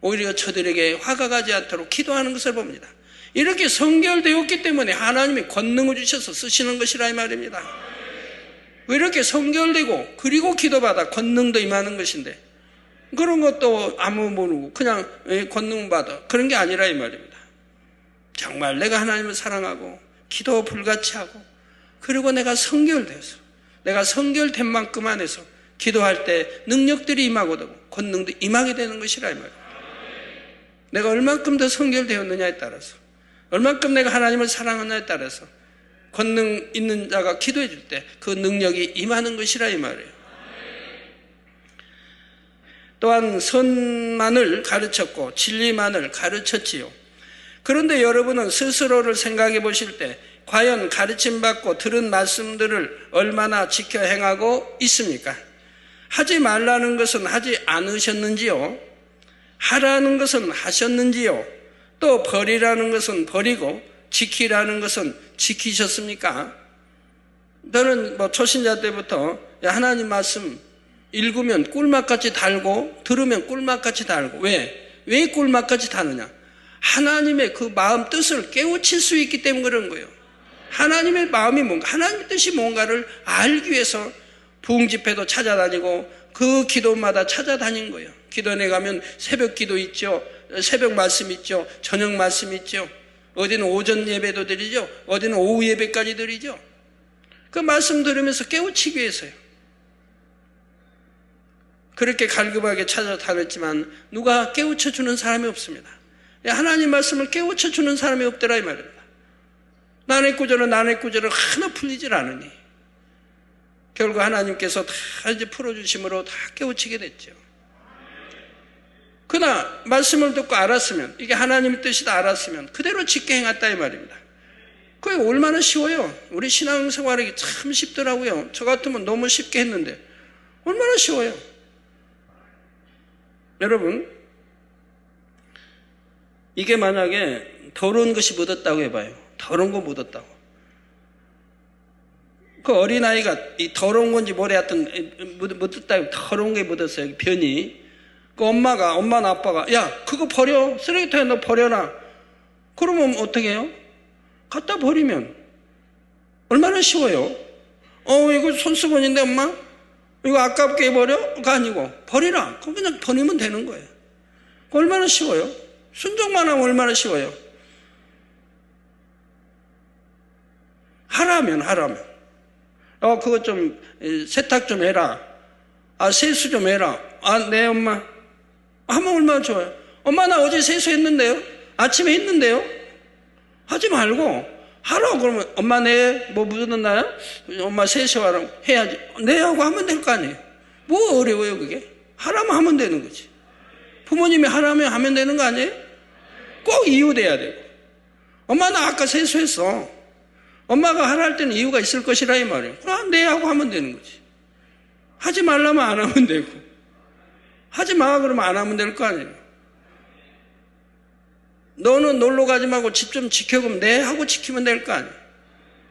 오히려 저들에게 화가 가지 않도록 기도하는 것을 봅니다. 이렇게 성결되었기 때문에 하나님이 권능을 주셔서 쓰시는 것이라 이 말입니다. 이렇게 성결되고 그리고 기도받아 권능도 임하는 것인데 그런 것도 아무 모르고 그냥 권능 받아 그런 게 아니라 이 말입니다. 정말 내가 하나님을 사랑하고 기도 불같이 하고 그리고 내가 성결돼서 내가 성결된 만큼 안에서 기도할 때 능력들이 임하고 권능도 임하게 되는 것이라 이 말입니다. 내가 얼만큼 더 성결되었느냐에 따라서 얼만큼 내가 하나님을 사랑하느냐에 따라서 권능 있는 자가 기도해 줄 때 그 능력이 임하는 것이라 이 말이에요. 또한 선만을 가르쳤고 진리만을 가르쳤지요. 그런데 여러분은 스스로를 생각해 보실 때 과연 가르침받고 들은 말씀들을 얼마나 지켜 행하고 있습니까? 하지 말라는 것은 하지 않으셨는지요? 하라는 것은 하셨는지요? 또 버리라는 것은 버리고 지키라는 것은 지키셨습니까? 저는 초신자 때부터 하나님 말씀 읽으면 꿀맛같이 달고 들으면 꿀맛같이 달고 왜 꿀맛같이 다느냐? 하나님의 그 마음 뜻을 깨우칠 수 있기 때문에 그런 거예요. 하나님의 마음이 뭔가, 하나님의 뜻이 뭔가를 알기 위해서 부흥집회도 찾아다니고 그 기도마다 찾아다닌 거예요. 기도원에 가면 새벽 기도 있죠. 새벽 말씀 있죠. 저녁 말씀 있죠. 어디는 오전 예배도 드리죠. 어디는 오후 예배까지 드리죠. 그 말씀 들으면서 깨우치기 위해서요. 그렇게 갈급하게 찾아다녔지만 누가 깨우쳐주는 사람이 없습니다. 하나님 말씀을 깨우쳐주는 사람이 없더라 이 말입니다. 난의 구절은 하나 풀리질 않으니 결국 하나님께서 다 이제 풀어주심으로 다 깨우치게 됐죠. 그러나 말씀을 듣고 알았으면 이게 하나님의 뜻이다 알았으면 그대로 지켜 행했다 이 말입니다. 그게 얼마나 쉬워요. 우리 신앙생활이 참 쉽더라고요. 저 같으면 너무 쉽게 했는데 얼마나 쉬워요. 여러분 이게 만약에 더러운 것이 묻었다고 해봐요. 더러운 거 묻었다고. 그 어린아이가 이 더러운 건지 뭐래 하여튼 묻었다고 더러운 게 묻었어요. 변이. 그 엄마나 아빠가, 야, 그거 버려. 쓰레기통에 너 버려라. 그러면 어떻게 해요? 갖다 버리면 얼마나 쉬워요? 이거 손수건인데 엄마? 이거 아깝게 버려?가 아니고 버리라. 그럼 그냥 버리면 되는 거예요. 얼마나 쉬워요? 순종만 하면 얼마나 쉬워요? 하라면. 그거 좀 세탁 좀 해라. 세수 좀 해라. 네 엄마. 하면 얼마나 좋아요. 엄마 나 어제 세수했는데요. 아침에 했는데요. 하지 말고 하라고. 그러면 엄마 내 뭐 묻었나요? 엄마 세수하라고 해야지. 네 하고 하면 될 거 아니에요. 뭐 어려워요 그게? 하라면 하면 되는 거지. 부모님이 하라면 하면 되는 거 아니에요? 꼭 이유돼야 되고. 엄마 나 아까 세수했어. 엄마가 하라 할 때는 이유가 있을 것이라 이 말이에요. 네 하고 하면 되는 거지. 하지 말라면 안 하면 되고, 하지 마 그러면 안 하면 될 거 아니에요. 너는 놀러 가지 말고 집 좀 지켜보면 네 하고 지키면 될 거 아니에요.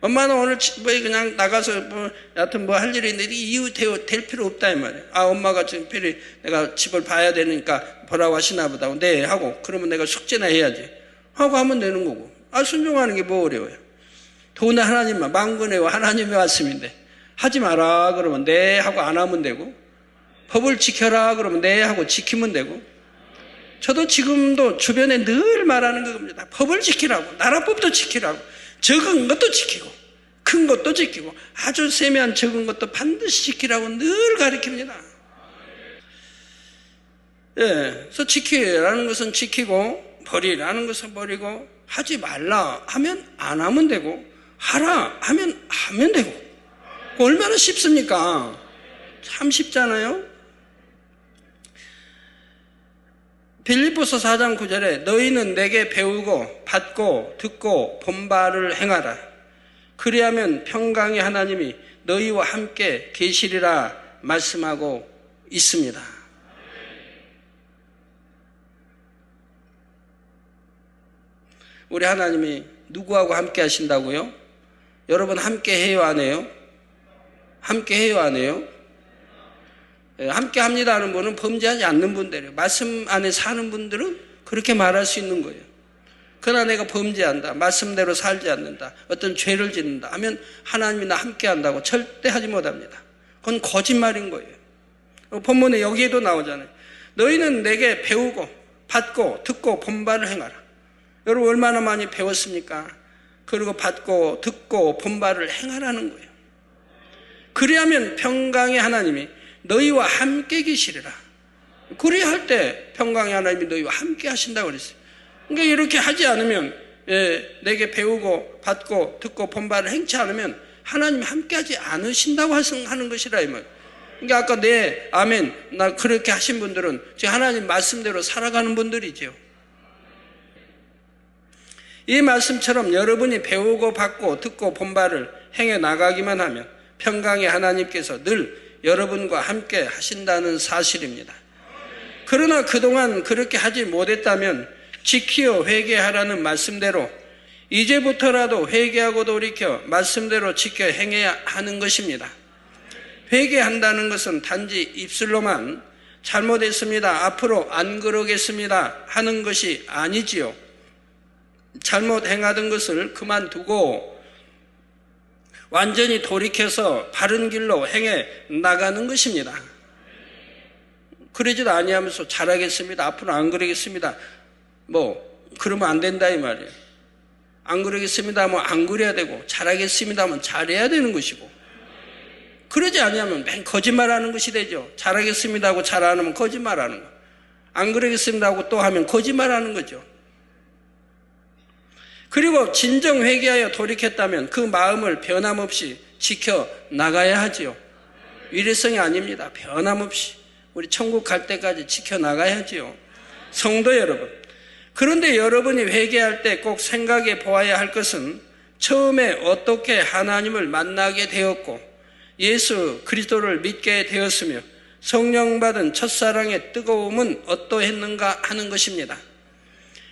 엄마는 오늘 그냥 나가서 여하튼 뭐 할 일이 있는데 이유 될 필요 없다 이 말이에요. 엄마가 지금 필히 내가 집을 봐야 되니까 보라고 하시나 보다. 네 하고 그러면 내가 숙제나 해야지 하고 하면 되는 거고. 순종하는 게 뭐 어려워요. 더구나 하나님만 만군의 하나님의 말씀인데 하지 마라 그러면 네 하고 안 하면 되고, 법을 지켜라 그러면 네 하고 지키면 되고. 저도 지금도 주변에 늘 말하는 겁니다. 법을 지키라고, 나라법도 지키라고, 적은 것도 지키고 큰 것도 지키고 아주 세미한 적은 것도 반드시 지키라고 늘 가르칩니다. 그래서 지키라는 것은 지키고 버리라는 것은 버리고, 하지 말라 하면 안 하면 되고 하라 하면 하면 되고. 얼마나 쉽습니까? 참 쉽잖아요. 빌립보서 4장 9절에 너희는 내게 배우고 받고 듣고 본바를 행하라. 그리하면 평강의 하나님이 너희와 함께 계시리라 말씀하고 있습니다. 우리 하나님이 누구하고 함께 하신다고요? 여러분 함께 해요 안 해요? 함께 해요 안 해요? 함께 합니다 하는 분은 범죄하지 않는 분들이에요. 말씀 안에 사는 분들은 그렇게 말할 수 있는 거예요. 그러나 내가 범죄한다, 말씀대로 살지 않는다, 어떤 죄를 짓는다 하면 하나님이 나 함께 한다고 절대 하지 못합니다. 그건 거짓말인 거예요. 본문에 여기에도 나오잖아요. 너희는 내게 배우고 받고 듣고 본바를 행하라. 여러분 얼마나 많이 배웠습니까? 그리고 받고 듣고 본바를 행하라는 거예요. 그리하면 평강의 하나님이 너희와 함께 계시리라. 그리할 때 평강의 하나님이 너희와 함께 하신다고 그랬어요. 그러니까 이렇게 하지 않으면, 내게 배우고 받고 듣고 본바를 행치 않으면 하나님이 함께 하지 않으신다고 하는 것이라 이 말. 그러니까 아까 네 아멘 나 그렇게 하신 분들은 지금 하나님 말씀대로 살아가는 분들이죠. 이 말씀처럼 여러분이 배우고 받고 듣고 본바를 행해 나가기만 하면 평강의 하나님께서 늘 여러분과 함께 하신다는 사실입니다. 그러나 그동안 그렇게 하지 못했다면 지키어 회개하라는 말씀대로 이제부터라도 회개하고 돌이켜 말씀대로 지켜 행해야 하는 것입니다. 회개한다는 것은 단지 입술로만 잘못했습니다, 앞으로 안 그러겠습니다 하는 것이 아니지요. 잘못 행하던 것을 그만두고 완전히 돌이켜서 바른 길로 행해 나가는 것입니다. 그러지도 아니하면서 잘하겠습니다, 앞으로 안 그러겠습니다, 그러면 안 된다 이 말이에요. 안 그러겠습니다 하면 안 그래야 되고, 잘하겠습니다 하면 잘해야 되는 것이고, 그러지 아니하면 맨 거짓말하는 것이 되죠. 잘하겠습니다 하고 잘 안 하면 거짓말하는 거, 안 그러겠습니다 하고 또 하면 거짓말하는 거죠. 그리고 진정 회개하여 돌이켰다면 그 마음을 변함없이 지켜 나가야 하지요. 위례성이 아닙니다. 변함없이 우리 천국 갈 때까지 지켜 나가야지요. 성도 여러분, 그런데 여러분이 회개할 때 꼭 생각해 보아야 할 것은 처음에 어떻게 하나님을 만나게 되었고 예수 그리스도를 믿게 되었으며 성령 받은 첫사랑의 뜨거움은 어떠했는가 하는 것입니다.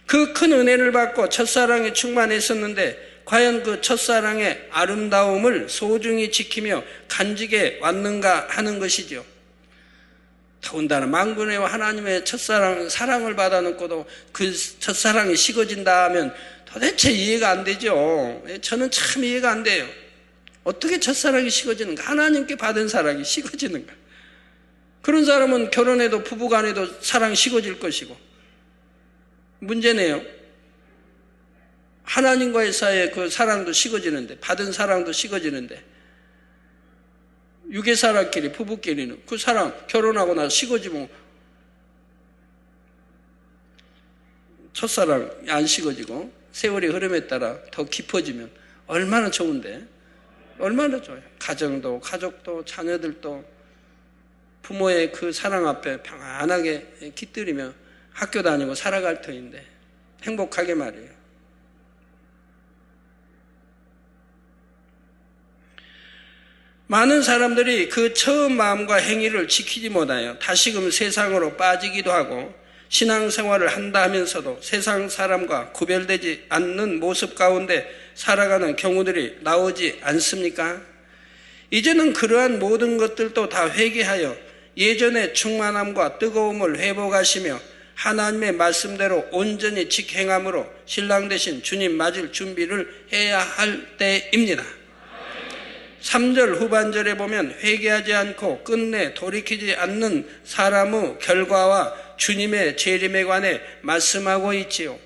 그 큰 은혜를 받고 첫사랑에 충만했었는데 과연 그 첫사랑의 아름다움을 소중히 지키며 간직해 왔는가 하는 것이죠. 더군다나 만군의 하나님의 사랑을 받아놓고도 그 첫사랑이 식어진다 하면 도대체 이해가 안 되죠. 저는 참 이해가 안 돼요. 어떻게 첫사랑이 식어지는가? 하나님께 받은 사랑이 식어지는가? 그런 사람은 결혼해도 부부간에도 사랑이 식어질 것이고 문제네요. 하나님과의 사이에 그 사랑도 식어지는데, 받은 사랑도 식어지는데, 유괴사랑끼리, 부부끼리는 그 사랑 결혼하고 나서 식어지면 첫사랑이 안 식어지고 세월의 흐름에 따라 더 깊어지면 얼마나 좋은데, 얼마나 좋아요. 가정도, 가족도, 자녀들도 부모의 그 사랑 앞에 평안하게 깃들이며 학교 다니고 살아갈 터인데 행복하게 말이에요. 많은 사람들이 그 처음 마음과 행위를 지키지 못하여 다시금 세상으로 빠지기도 하고 신앙생활을 한다 하면서도 세상 사람과 구별되지 않는 모습 가운데 살아가는 경우들이 나오지 않습니까? 이제는 그러한 모든 것들도 다 회개하여 예전의 충만함과 뜨거움을 회복하시며 하나님의 말씀대로 온전히 직행함으로 신랑 되신 주님 맞을 준비를 해야 할 때입니다. 3절 후반절에 보면 회개하지 않고 끝내 돌이키지 않는 사람의 결과와 주님의 재림에 관해 말씀하고 있지요.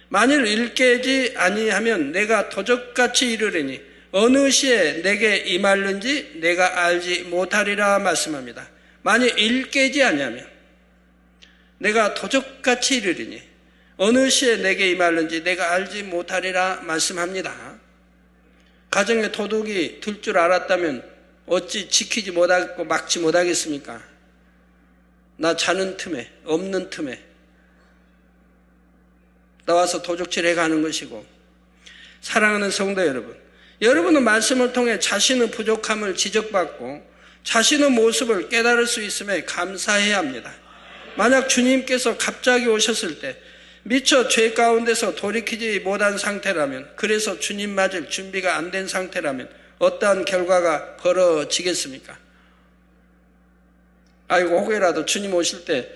만일 일깨지 아니하면 내가 도적같이 이르리니 어느 시에 내게 임할는지 내가 알지 못하리라 말씀합니다. 만일 일깨지 아니하면 내가 도적같이 이르리니 어느 시에 내게 임할는지 내가 알지 못하리라 말씀합니다. 가정에 도둑이 들 줄 알았다면 어찌 지키지 못하고 막지 못하겠습니까? 나 자는 틈에, 없는 틈에 나와서 도적질해 가는 것이고, 사랑하는 성도 여러분, 여러분은 말씀을 통해 자신의 부족함을 지적받고 자신의 모습을 깨달을 수 있음에 감사해야 합니다. 만약 주님께서 갑자기 오셨을 때 미처 죄 가운데서 돌이키지 못한 상태라면, 그래서 주님 맞을 준비가 안 된 상태라면 어떠한 결과가 벌어지겠습니까? 아이고, 혹여라도 주님 오실 때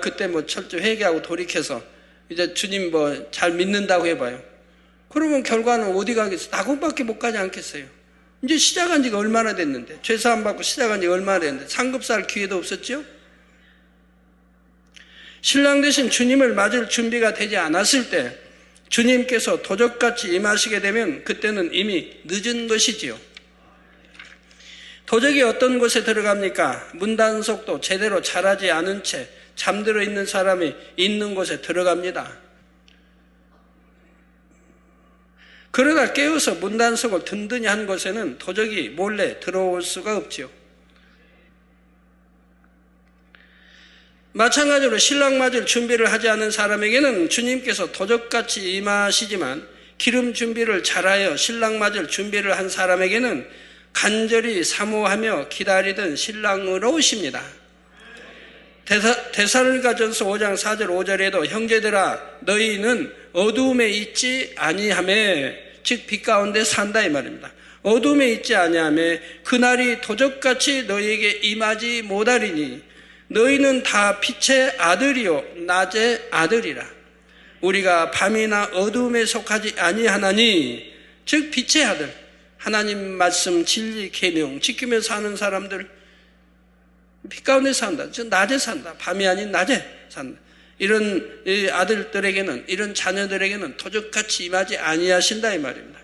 그때 철저히 회개하고 돌이켜서 이제 주님 잘 믿는다고 해봐요. 그러면 결과는 어디 가겠어요? 낙원밖에 못 가지 않겠어요? 이제 시작한 지가 얼마나 됐는데, 죄사함 받고 시작한 지가 얼마나 됐는데 상급살 기회도 없었죠? 신랑 되신 주님을 맞을 준비가 되지 않았을 때 주님께서 도적같이 임하시게 되면 그때는 이미 늦은 것이지요. 도적이 어떤 곳에 들어갑니까? 문단속도 제대로 잘하지 않은 채 잠들어 있는 사람이 있는 곳에 들어갑니다. 그러다 깨어서 문단속을 든든히 한 곳에는 도적이 몰래 들어올 수가 없지요. 마찬가지로 신랑 맞을 준비를 하지 않은 사람에게는 주님께서 도적같이 임하시지만, 기름 준비를 잘하여 신랑 맞을 준비를 한 사람에게는 간절히 사모하며 기다리던 신랑으로 오십니다. 데살로니가전서 5장 4절 5절에도 형제들아 너희는 어두움에 있지 아니하며, 즉 빛 가운데 산다 이 말입니다. 어두움에 있지 아니하며 그날이 도적같이 너희에게 임하지 못하리니 너희는 다 빛의 아들이요 낮의 아들이라. 우리가 밤이나 어두움에 속하지 아니하나니, 즉 빛의 아들, 하나님 말씀 진리 계명 지키며 사는 사람들 빛 가운데 산다. 즉 낮에 산다. 밤이 아닌 낮에 산다. 이런 아들들에게는, 이런 자녀들에게는 도적같이 임하지 아니하신다 이 말입니다.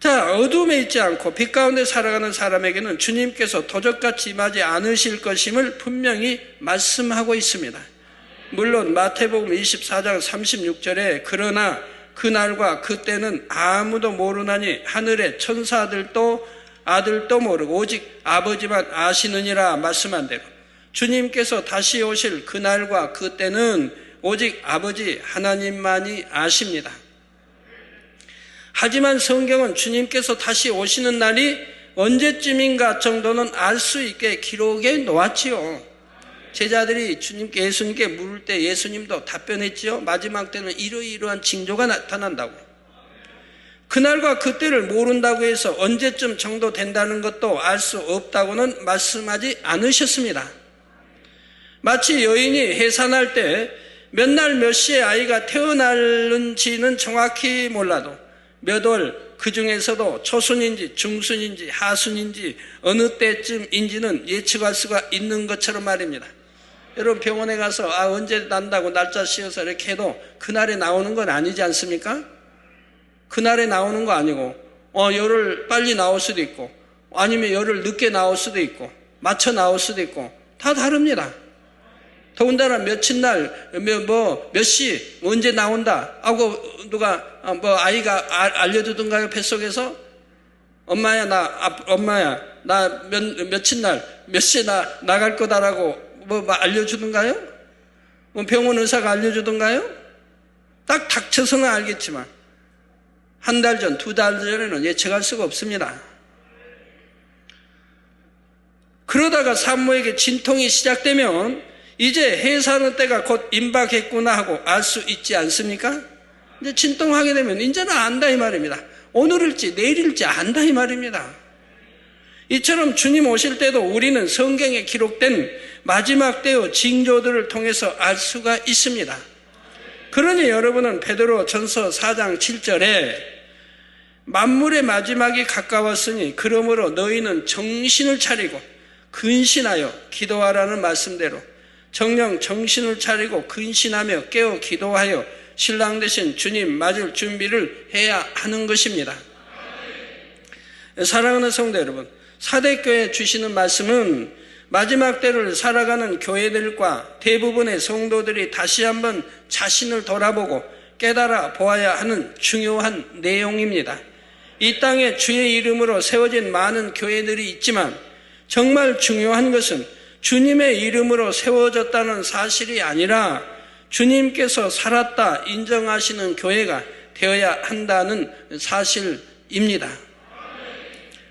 자, 어둠에 있지 않고 빛 가운데 살아가는 사람에게는 주님께서 도적같이 임하지 않으실 것임을 분명히 말씀하고 있습니다. 물론 마태복음 24장 36절에 그러나 그날과 그때는 아무도 모르나니 하늘의 천사들도 아들도 모르고 오직 아버지만 아시느니라 말씀한 대로 주님께서 다시 오실 그날과 그때는 오직 아버지 하나님만이 아십니다. 하지만 성경은 주님께서 다시 오시는 날이 언제쯤인가 정도는 알 수 있게 기록해 놓았지요. 제자들이 예수님께 물을 때 예수님도 답변했지요. 마지막 때는 이러이러한 징조가 나타난다고. 그날과 그때를 모른다고 해서 언제쯤 정도 된다는 것도 알 수 없다고는 말씀하지 않으셨습니다. 마치 여인이 해산할 때 몇 날 몇 시에 아이가 태어날는지는 정확히 몰라도 몇 월 그 중에서도 초순인지 중순인지 하순인지 어느 때쯤인지는 예측할 수가 있는 것처럼 말입니다. 여러분 병원에 가서 언제 난다고 날짜 씌워서 이렇게 해도 그날에 나오는 건 아니지 않습니까? 그날에 나오는 거 아니고 열흘 빨리 나올 수도 있고 아니면 열흘 늦게 나올 수도 있고 맞춰 나올 수도 있고 다 다릅니다. 더군다나 며칠 날, 몇 시, 언제 나온다 하고 누가, 아이가 알려주던가요, 뱃속에서? 엄마야, 나 며칠 날, 몇 시에 나갈 거다라고 알려주던가요? 병원 의사가 알려주던가요? 딱 닥쳐서는 알겠지만, 한 달 전, 두 달 전에는 예측할 수가 없습니다. 그러다가 산모에게 진통이 시작되면, 이제 해산의 때가 곧 임박했구나 하고 알 수 있지 않습니까? 이제 진통하게 되면 이제는 안다 이 말입니다. 오늘일지 내일일지 안다 이 말입니다. 이처럼 주님 오실 때도 우리는 성경에 기록된 마지막 때의 징조들을 통해서 알 수가 있습니다. 그러니 여러분은 베드로 전서 4장 7절에 만물의 마지막이 가까웠으니 그러므로 너희는 정신을 차리고 근신하여 기도하라는 말씀대로 정녕 정신을 차리고 근신하며 깨어 기도하여 신랑 되신 주님 맞을 준비를 해야 하는 것입니다. 사랑하는 성도 여러분, 사대교회 주시는 말씀은 마지막 때를 살아가는 교회들과 대부분의 성도들이 다시 한번 자신을 돌아보고 깨달아 보아야 하는 중요한 내용입니다. 이 땅에 주의 이름으로 세워진 많은 교회들이 있지만 정말 중요한 것은 주님의 이름으로 세워졌다는 사실이 아니라 주님께서 살았다 인정하시는 교회가 되어야 한다는 사실입니다.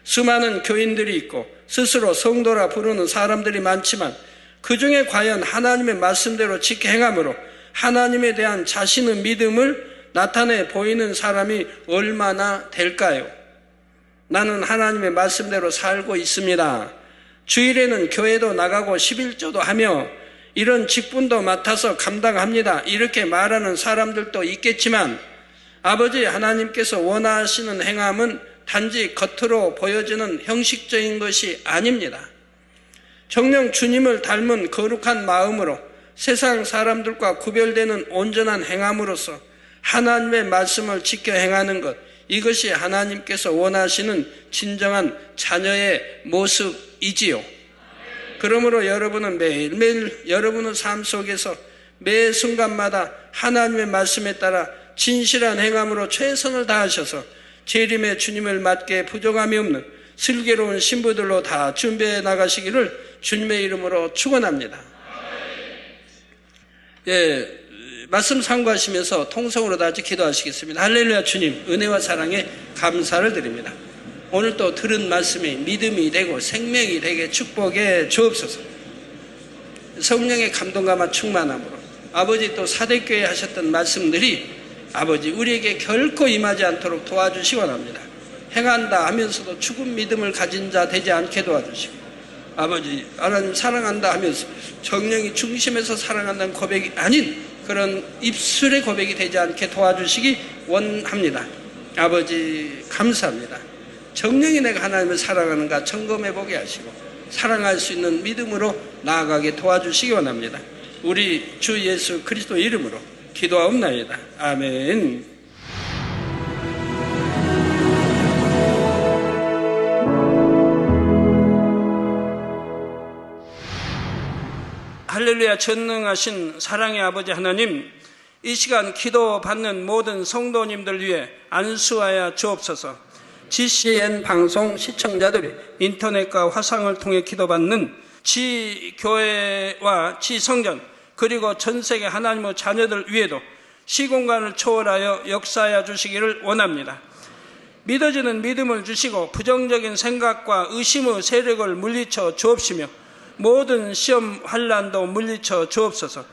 수많은 교인들이 있고 스스로 성도라 부르는 사람들이 많지만 그 중에 과연 하나님의 말씀대로 지켜 행함으로 하나님에 대한 자신의 믿음을 나타내 보이는 사람이 얼마나 될까요? 나는 하나님의 말씀대로 살고 있습니다. 주일에는 교회도 나가고 11조도 하며 이런 직분도 맡아서 감당합니다. 이렇게 말하는 사람들도 있겠지만 아버지 하나님께서 원하시는 행함은 단지 겉으로 보여지는 형식적인 것이 아닙니다. 정녕 주님을 닮은 거룩한 마음으로 세상 사람들과 구별되는 온전한 행함으로써 하나님의 말씀을 지켜 행하는 것, 이것이 하나님께서 원하시는 진정한 자녀의 모습이지요. 그러므로 여러분은 매일매일 여러분의 삶 속에서 매 순간마다 하나님의 말씀에 따라 진실한 행함으로 최선을 다하셔서 재림의 주님을 맞게 부족함이 없는 슬기로운 신부들로 다 준비해 나가시기를 주님의 이름으로 축원합니다. 말씀 참고하시면서 통성으로 다 같이 기도하시겠습니다. 할렐루야. 주님 은혜와 사랑에 감사를 드립니다. 오늘 또 들은 말씀이 믿음이 되고 생명이 되게 축복해 주옵소서. 성령의 감동감화 충만함으로 아버지 또 사대교회 하셨던 말씀들이 아버지 우리에게 결코 임하지 않도록 도와주시기 원합니다. 행한다 하면서도 죽은 믿음을 가진 자 되지 않게 도와주시고 아버지 하나님 사랑한다 하면서 정령이 중심에서 사랑한다는 고백이 아닌 그런 입술의 고백이 되지 않게 도와주시기 원합니다. 아버지 감사합니다. 정령이 내가 하나님을 사랑하는가 점검해 보게 하시고 사랑할 수 있는 믿음으로 나아가게 도와주시기 원합니다. 우리 주 예수 그리스도 이름으로 기도하옵나이다. 아멘. 할렐루야. 전능하신 사랑의 아버지 하나님, 이 시간 기도받는 모든 성도님들 위해 안수하여 주옵소서. GCN 방송 시청자들이 인터넷과 화상을 통해 기도받는 지교회와 지성전 그리고 전세계 하나님의 자녀들 위에도 시공간을 초월하여 역사하여 주시기를 원합니다. 믿어지는 믿음을 주시고 부정적인 생각과 의심의 세력을 물리쳐 주옵시며 모든 시험 환난도 물리쳐 주옵소서.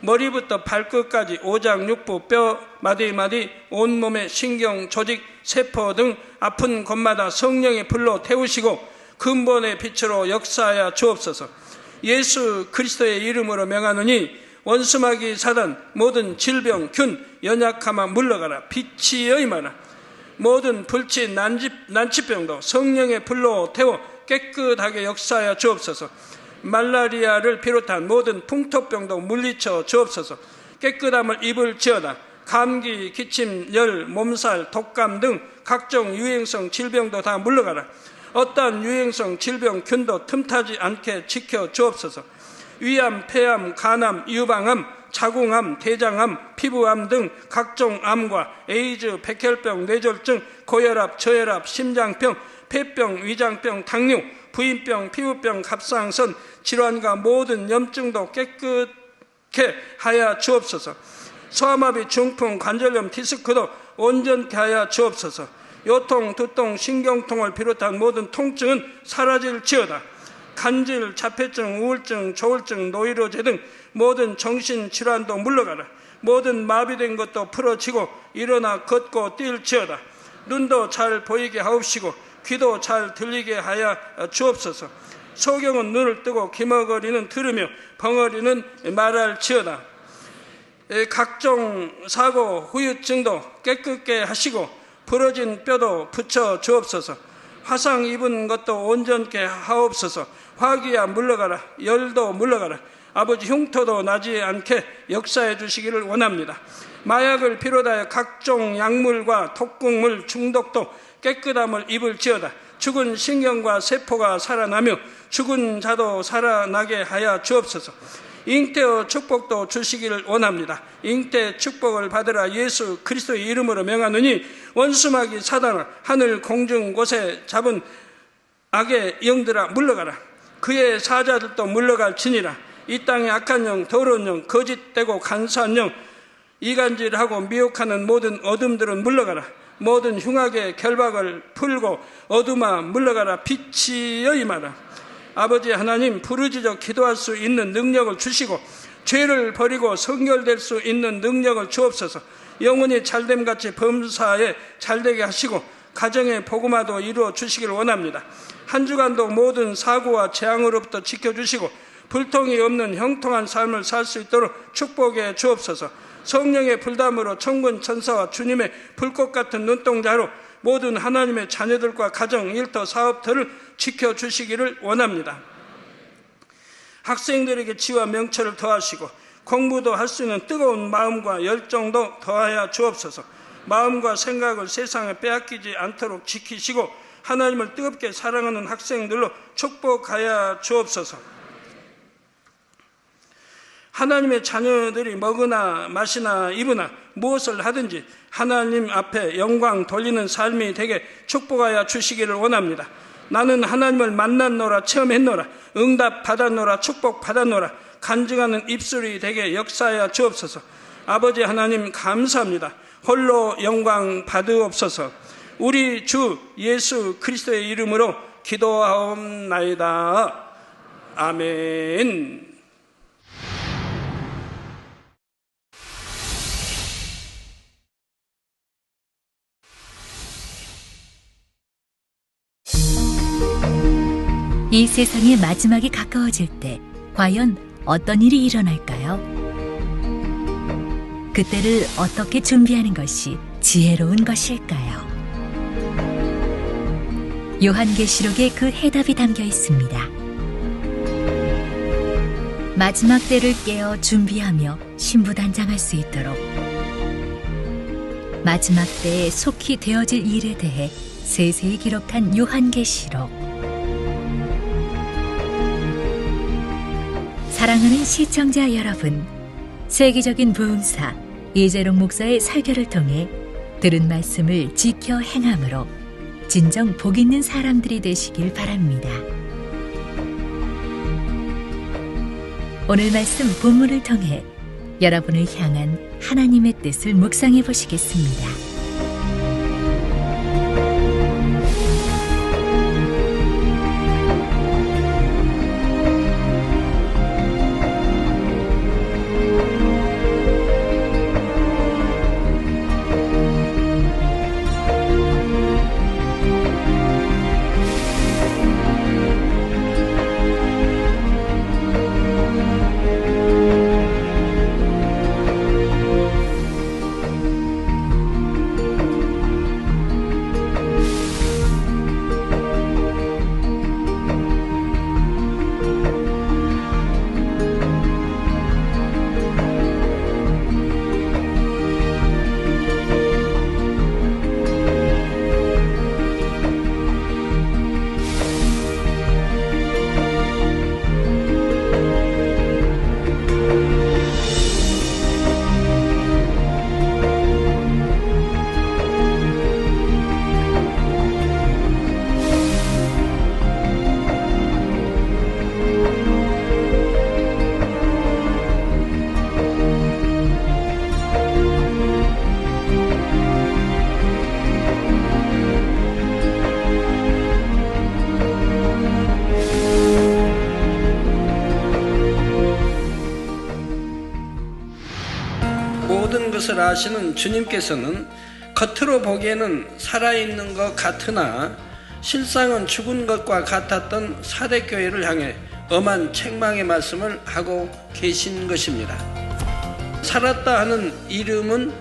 머리부터 발끝까지 오장육부, 뼈, 마디마디, 온몸의 신경, 조직, 세포 등 아픈 곳마다 성령의 불로 태우시고 근본의 빛으로 역사하여 주옵소서. 예수 그리스도의 이름으로 명하노니 원수마귀 사단, 모든 질병, 균, 연약함아 물러가라. 빛이 여임하라. 모든 불치, 난치병도 성령의 불로 태워 깨끗하게 역사하여 주옵소서. 말라리아를 비롯한 모든 풍토병도 물리쳐 주옵소서. 깨끗함을 입을지어다. 감기, 기침, 열, 몸살, 독감 등 각종 유행성 질병도 다 물러가라. 어떠한 유행성 질병, 균도 틈타지 않게 지켜 주옵소서. 위암, 폐암, 간암, 유방암, 자궁암, 대장암, 피부암 등 각종 암과 에이즈, 백혈병, 뇌졸중, 고혈압, 저혈압, 심장병, 폐병, 위장병, 당뇨, 부인병, 피부병, 갑상선 질환과 모든 염증도 깨끗게 하여 주옵소서. 소아마비, 중풍, 관절염, 디스크도 온전케 하여 주옵소서. 요통, 두통, 신경통을 비롯한 모든 통증은 사라질지어다. 간질, 자폐증, 우울증, 조울증, 노이로제 등 모든 정신질환도 물러가라. 모든 마비된 것도 풀어지고 일어나 걷고 뛸지어다. 눈도 잘 보이게 하옵시고 귀도 잘 들리게 하여 주옵소서. 소경은 눈을 뜨고 기머거리는 들으며 벙어리는 말할지어다. 각종 사고, 후유증도 깨끗게 하시고 부러진 뼈도 붙여 주옵소서. 화상 입은 것도 온전케 하옵소서. 화기야 물러가라. 열도 물러가라. 아버지 흉터도 나지 않게 역사해 주시기를 원합니다. 마약을 비롯하여 각종 약물과 독극물 중독도 깨끗함을 입을지어다. 죽은 신경과 세포가 살아나며 죽은 자도 살아나게 하여 주옵소서. 잉태의 축복도 주시기를 원합니다. 잉태 축복을 받으라. 예수 그리스도의 이름으로 명하노니 원수마귀 사단아, 하늘 공중 곳에 잡은 악의 영들아 물러가라. 그의 사자들도 물러갈지니라. 이 땅의 악한 영, 더러운 영, 거짓되고 간사한 영, 이간질하고 미혹하는 모든 어둠들은 물러가라. 모든 흉악의 결박을 풀고 어둠아 물러가라. 빛이 여임하라. 아버지 하나님, 부르짖어 기도할 수 있는 능력을 주시고 죄를 버리고 성결될 수 있는 능력을 주옵소서. 영혼이 잘됨같이 범사에 잘되게 하시고 가정의 복음화도 이루어 주시기를 원합니다. 한 주간도 모든 사고와 재앙으로부터 지켜주시고 불통이 없는 형통한 삶을 살 수 있도록 축복해 주옵소서. 성령의 불담으로 천군 천사와 주님의 불꽃 같은 눈동자로 모든 하나님의 자녀들과 가정, 일터, 사업터를 지켜주시기를 원합니다. 학생들에게 지와 명철을 더하시고 공부도 할 수 있는 뜨거운 마음과 열정도 더하여 주옵소서. 마음과 생각을 세상에 빼앗기지 않도록 지키시고 하나님을 뜨겁게 사랑하는 학생들로 축복하여 주옵소서. 하나님의 자녀들이 먹으나 마시나 입으나 무엇을 하든지 하나님 앞에 영광 돌리는 삶이 되게 축복하여 주시기를 원합니다. 나는 하나님을 만났노라, 체험했노라, 응답 받았노라, 축복 받았노라, 간증하는 입술이 되게 역사하여 주옵소서. 아버지 하나님 감사합니다. 홀로 영광 받으옵소서. 우리 주 예수 그리스도의 이름으로 기도하옵나이다. 아멘. 이 세상의 마지막이 가까워질 때 과연 어떤 일이 일어날까요? 그때를 어떻게 준비하는 것이 지혜로운 것일까요? 요한계시록에 그 해답이 담겨 있습니다. 마지막 때를 깨어 준비하며 신부단장할 수 있도록 마지막 때에 속히 되어질 일에 대해 세세히 기록한 요한계시록. 사랑하는 시청자 여러분, 세계적인 부흥사 이재롱 목사의 설교를 통해 들은 말씀을 지켜 행함으로 진정 복 있는 사람들이 되시길 바랍니다. 오늘 말씀 본문을 통해 여러분을 향한 하나님의 뜻을 묵상해 보시겠습니다. 다하시는 주님께서는 겉으로 보기에는 살아있는 것 같으나 실상은 죽은 것과 같았던 사대교회를 향해 엄한 책망의 말씀을 하고 계신 것입니다. 살았다 하는 이름은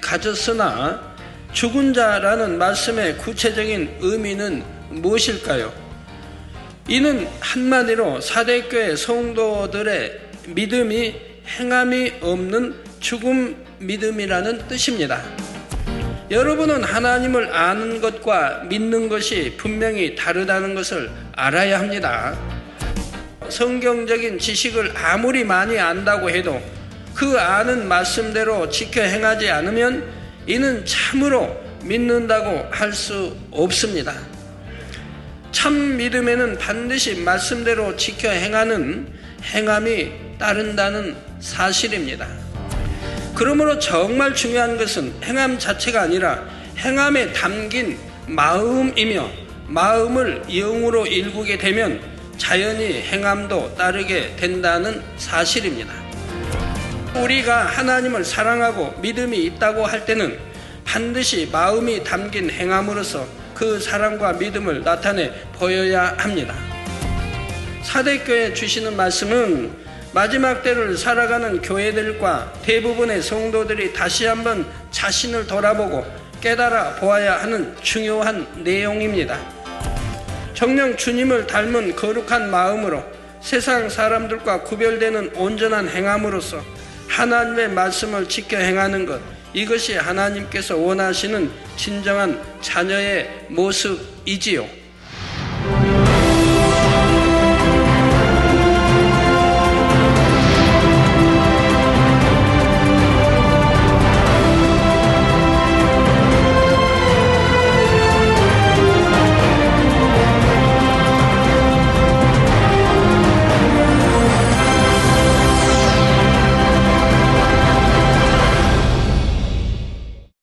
가졌으나 죽은 자라는 말씀의 구체적인 의미는 무엇일까요? 이는 한마디로 사대교회 성도들의 믿음이 행함이 없는 죽음 믿음이라는 뜻입니다. 여러분은 하나님을 아는 것과 믿는 것이 분명히 다르다는 것을 알아야 합니다. 성경적인 지식을 아무리 많이 안다고 해도 그 아는 말씀대로 지켜 행하지 않으면 이는 참으로 믿는다고 할 수 없습니다. 참 믿음에는 반드시 말씀대로 지켜 행하는 행함이 따른다는 사실입니다. 그러므로 정말 중요한 것은 행함 자체가 아니라 행함에 담긴 마음이며 마음을 영으로 일구게 되면 자연히 행함도 따르게 된다는 사실입니다. 우리가 하나님을 사랑하고 믿음이 있다고 할 때는 반드시 마음이 담긴 행함으로써 그 사랑과 믿음을 나타내 보여야 합니다. 사대교회 주시는 말씀은 마지막 때를 살아가는 교회들과 대부분의 성도들이 다시 한번 자신을 돌아보고 깨달아 보아야 하는 중요한 내용입니다. 정녕 주님을 닮은 거룩한 마음으로 세상 사람들과 구별되는 온전한 행함으로써 하나님의 말씀을 지켜 행하는 것, 이것이 하나님께서 원하시는 진정한 자녀의 모습이지요.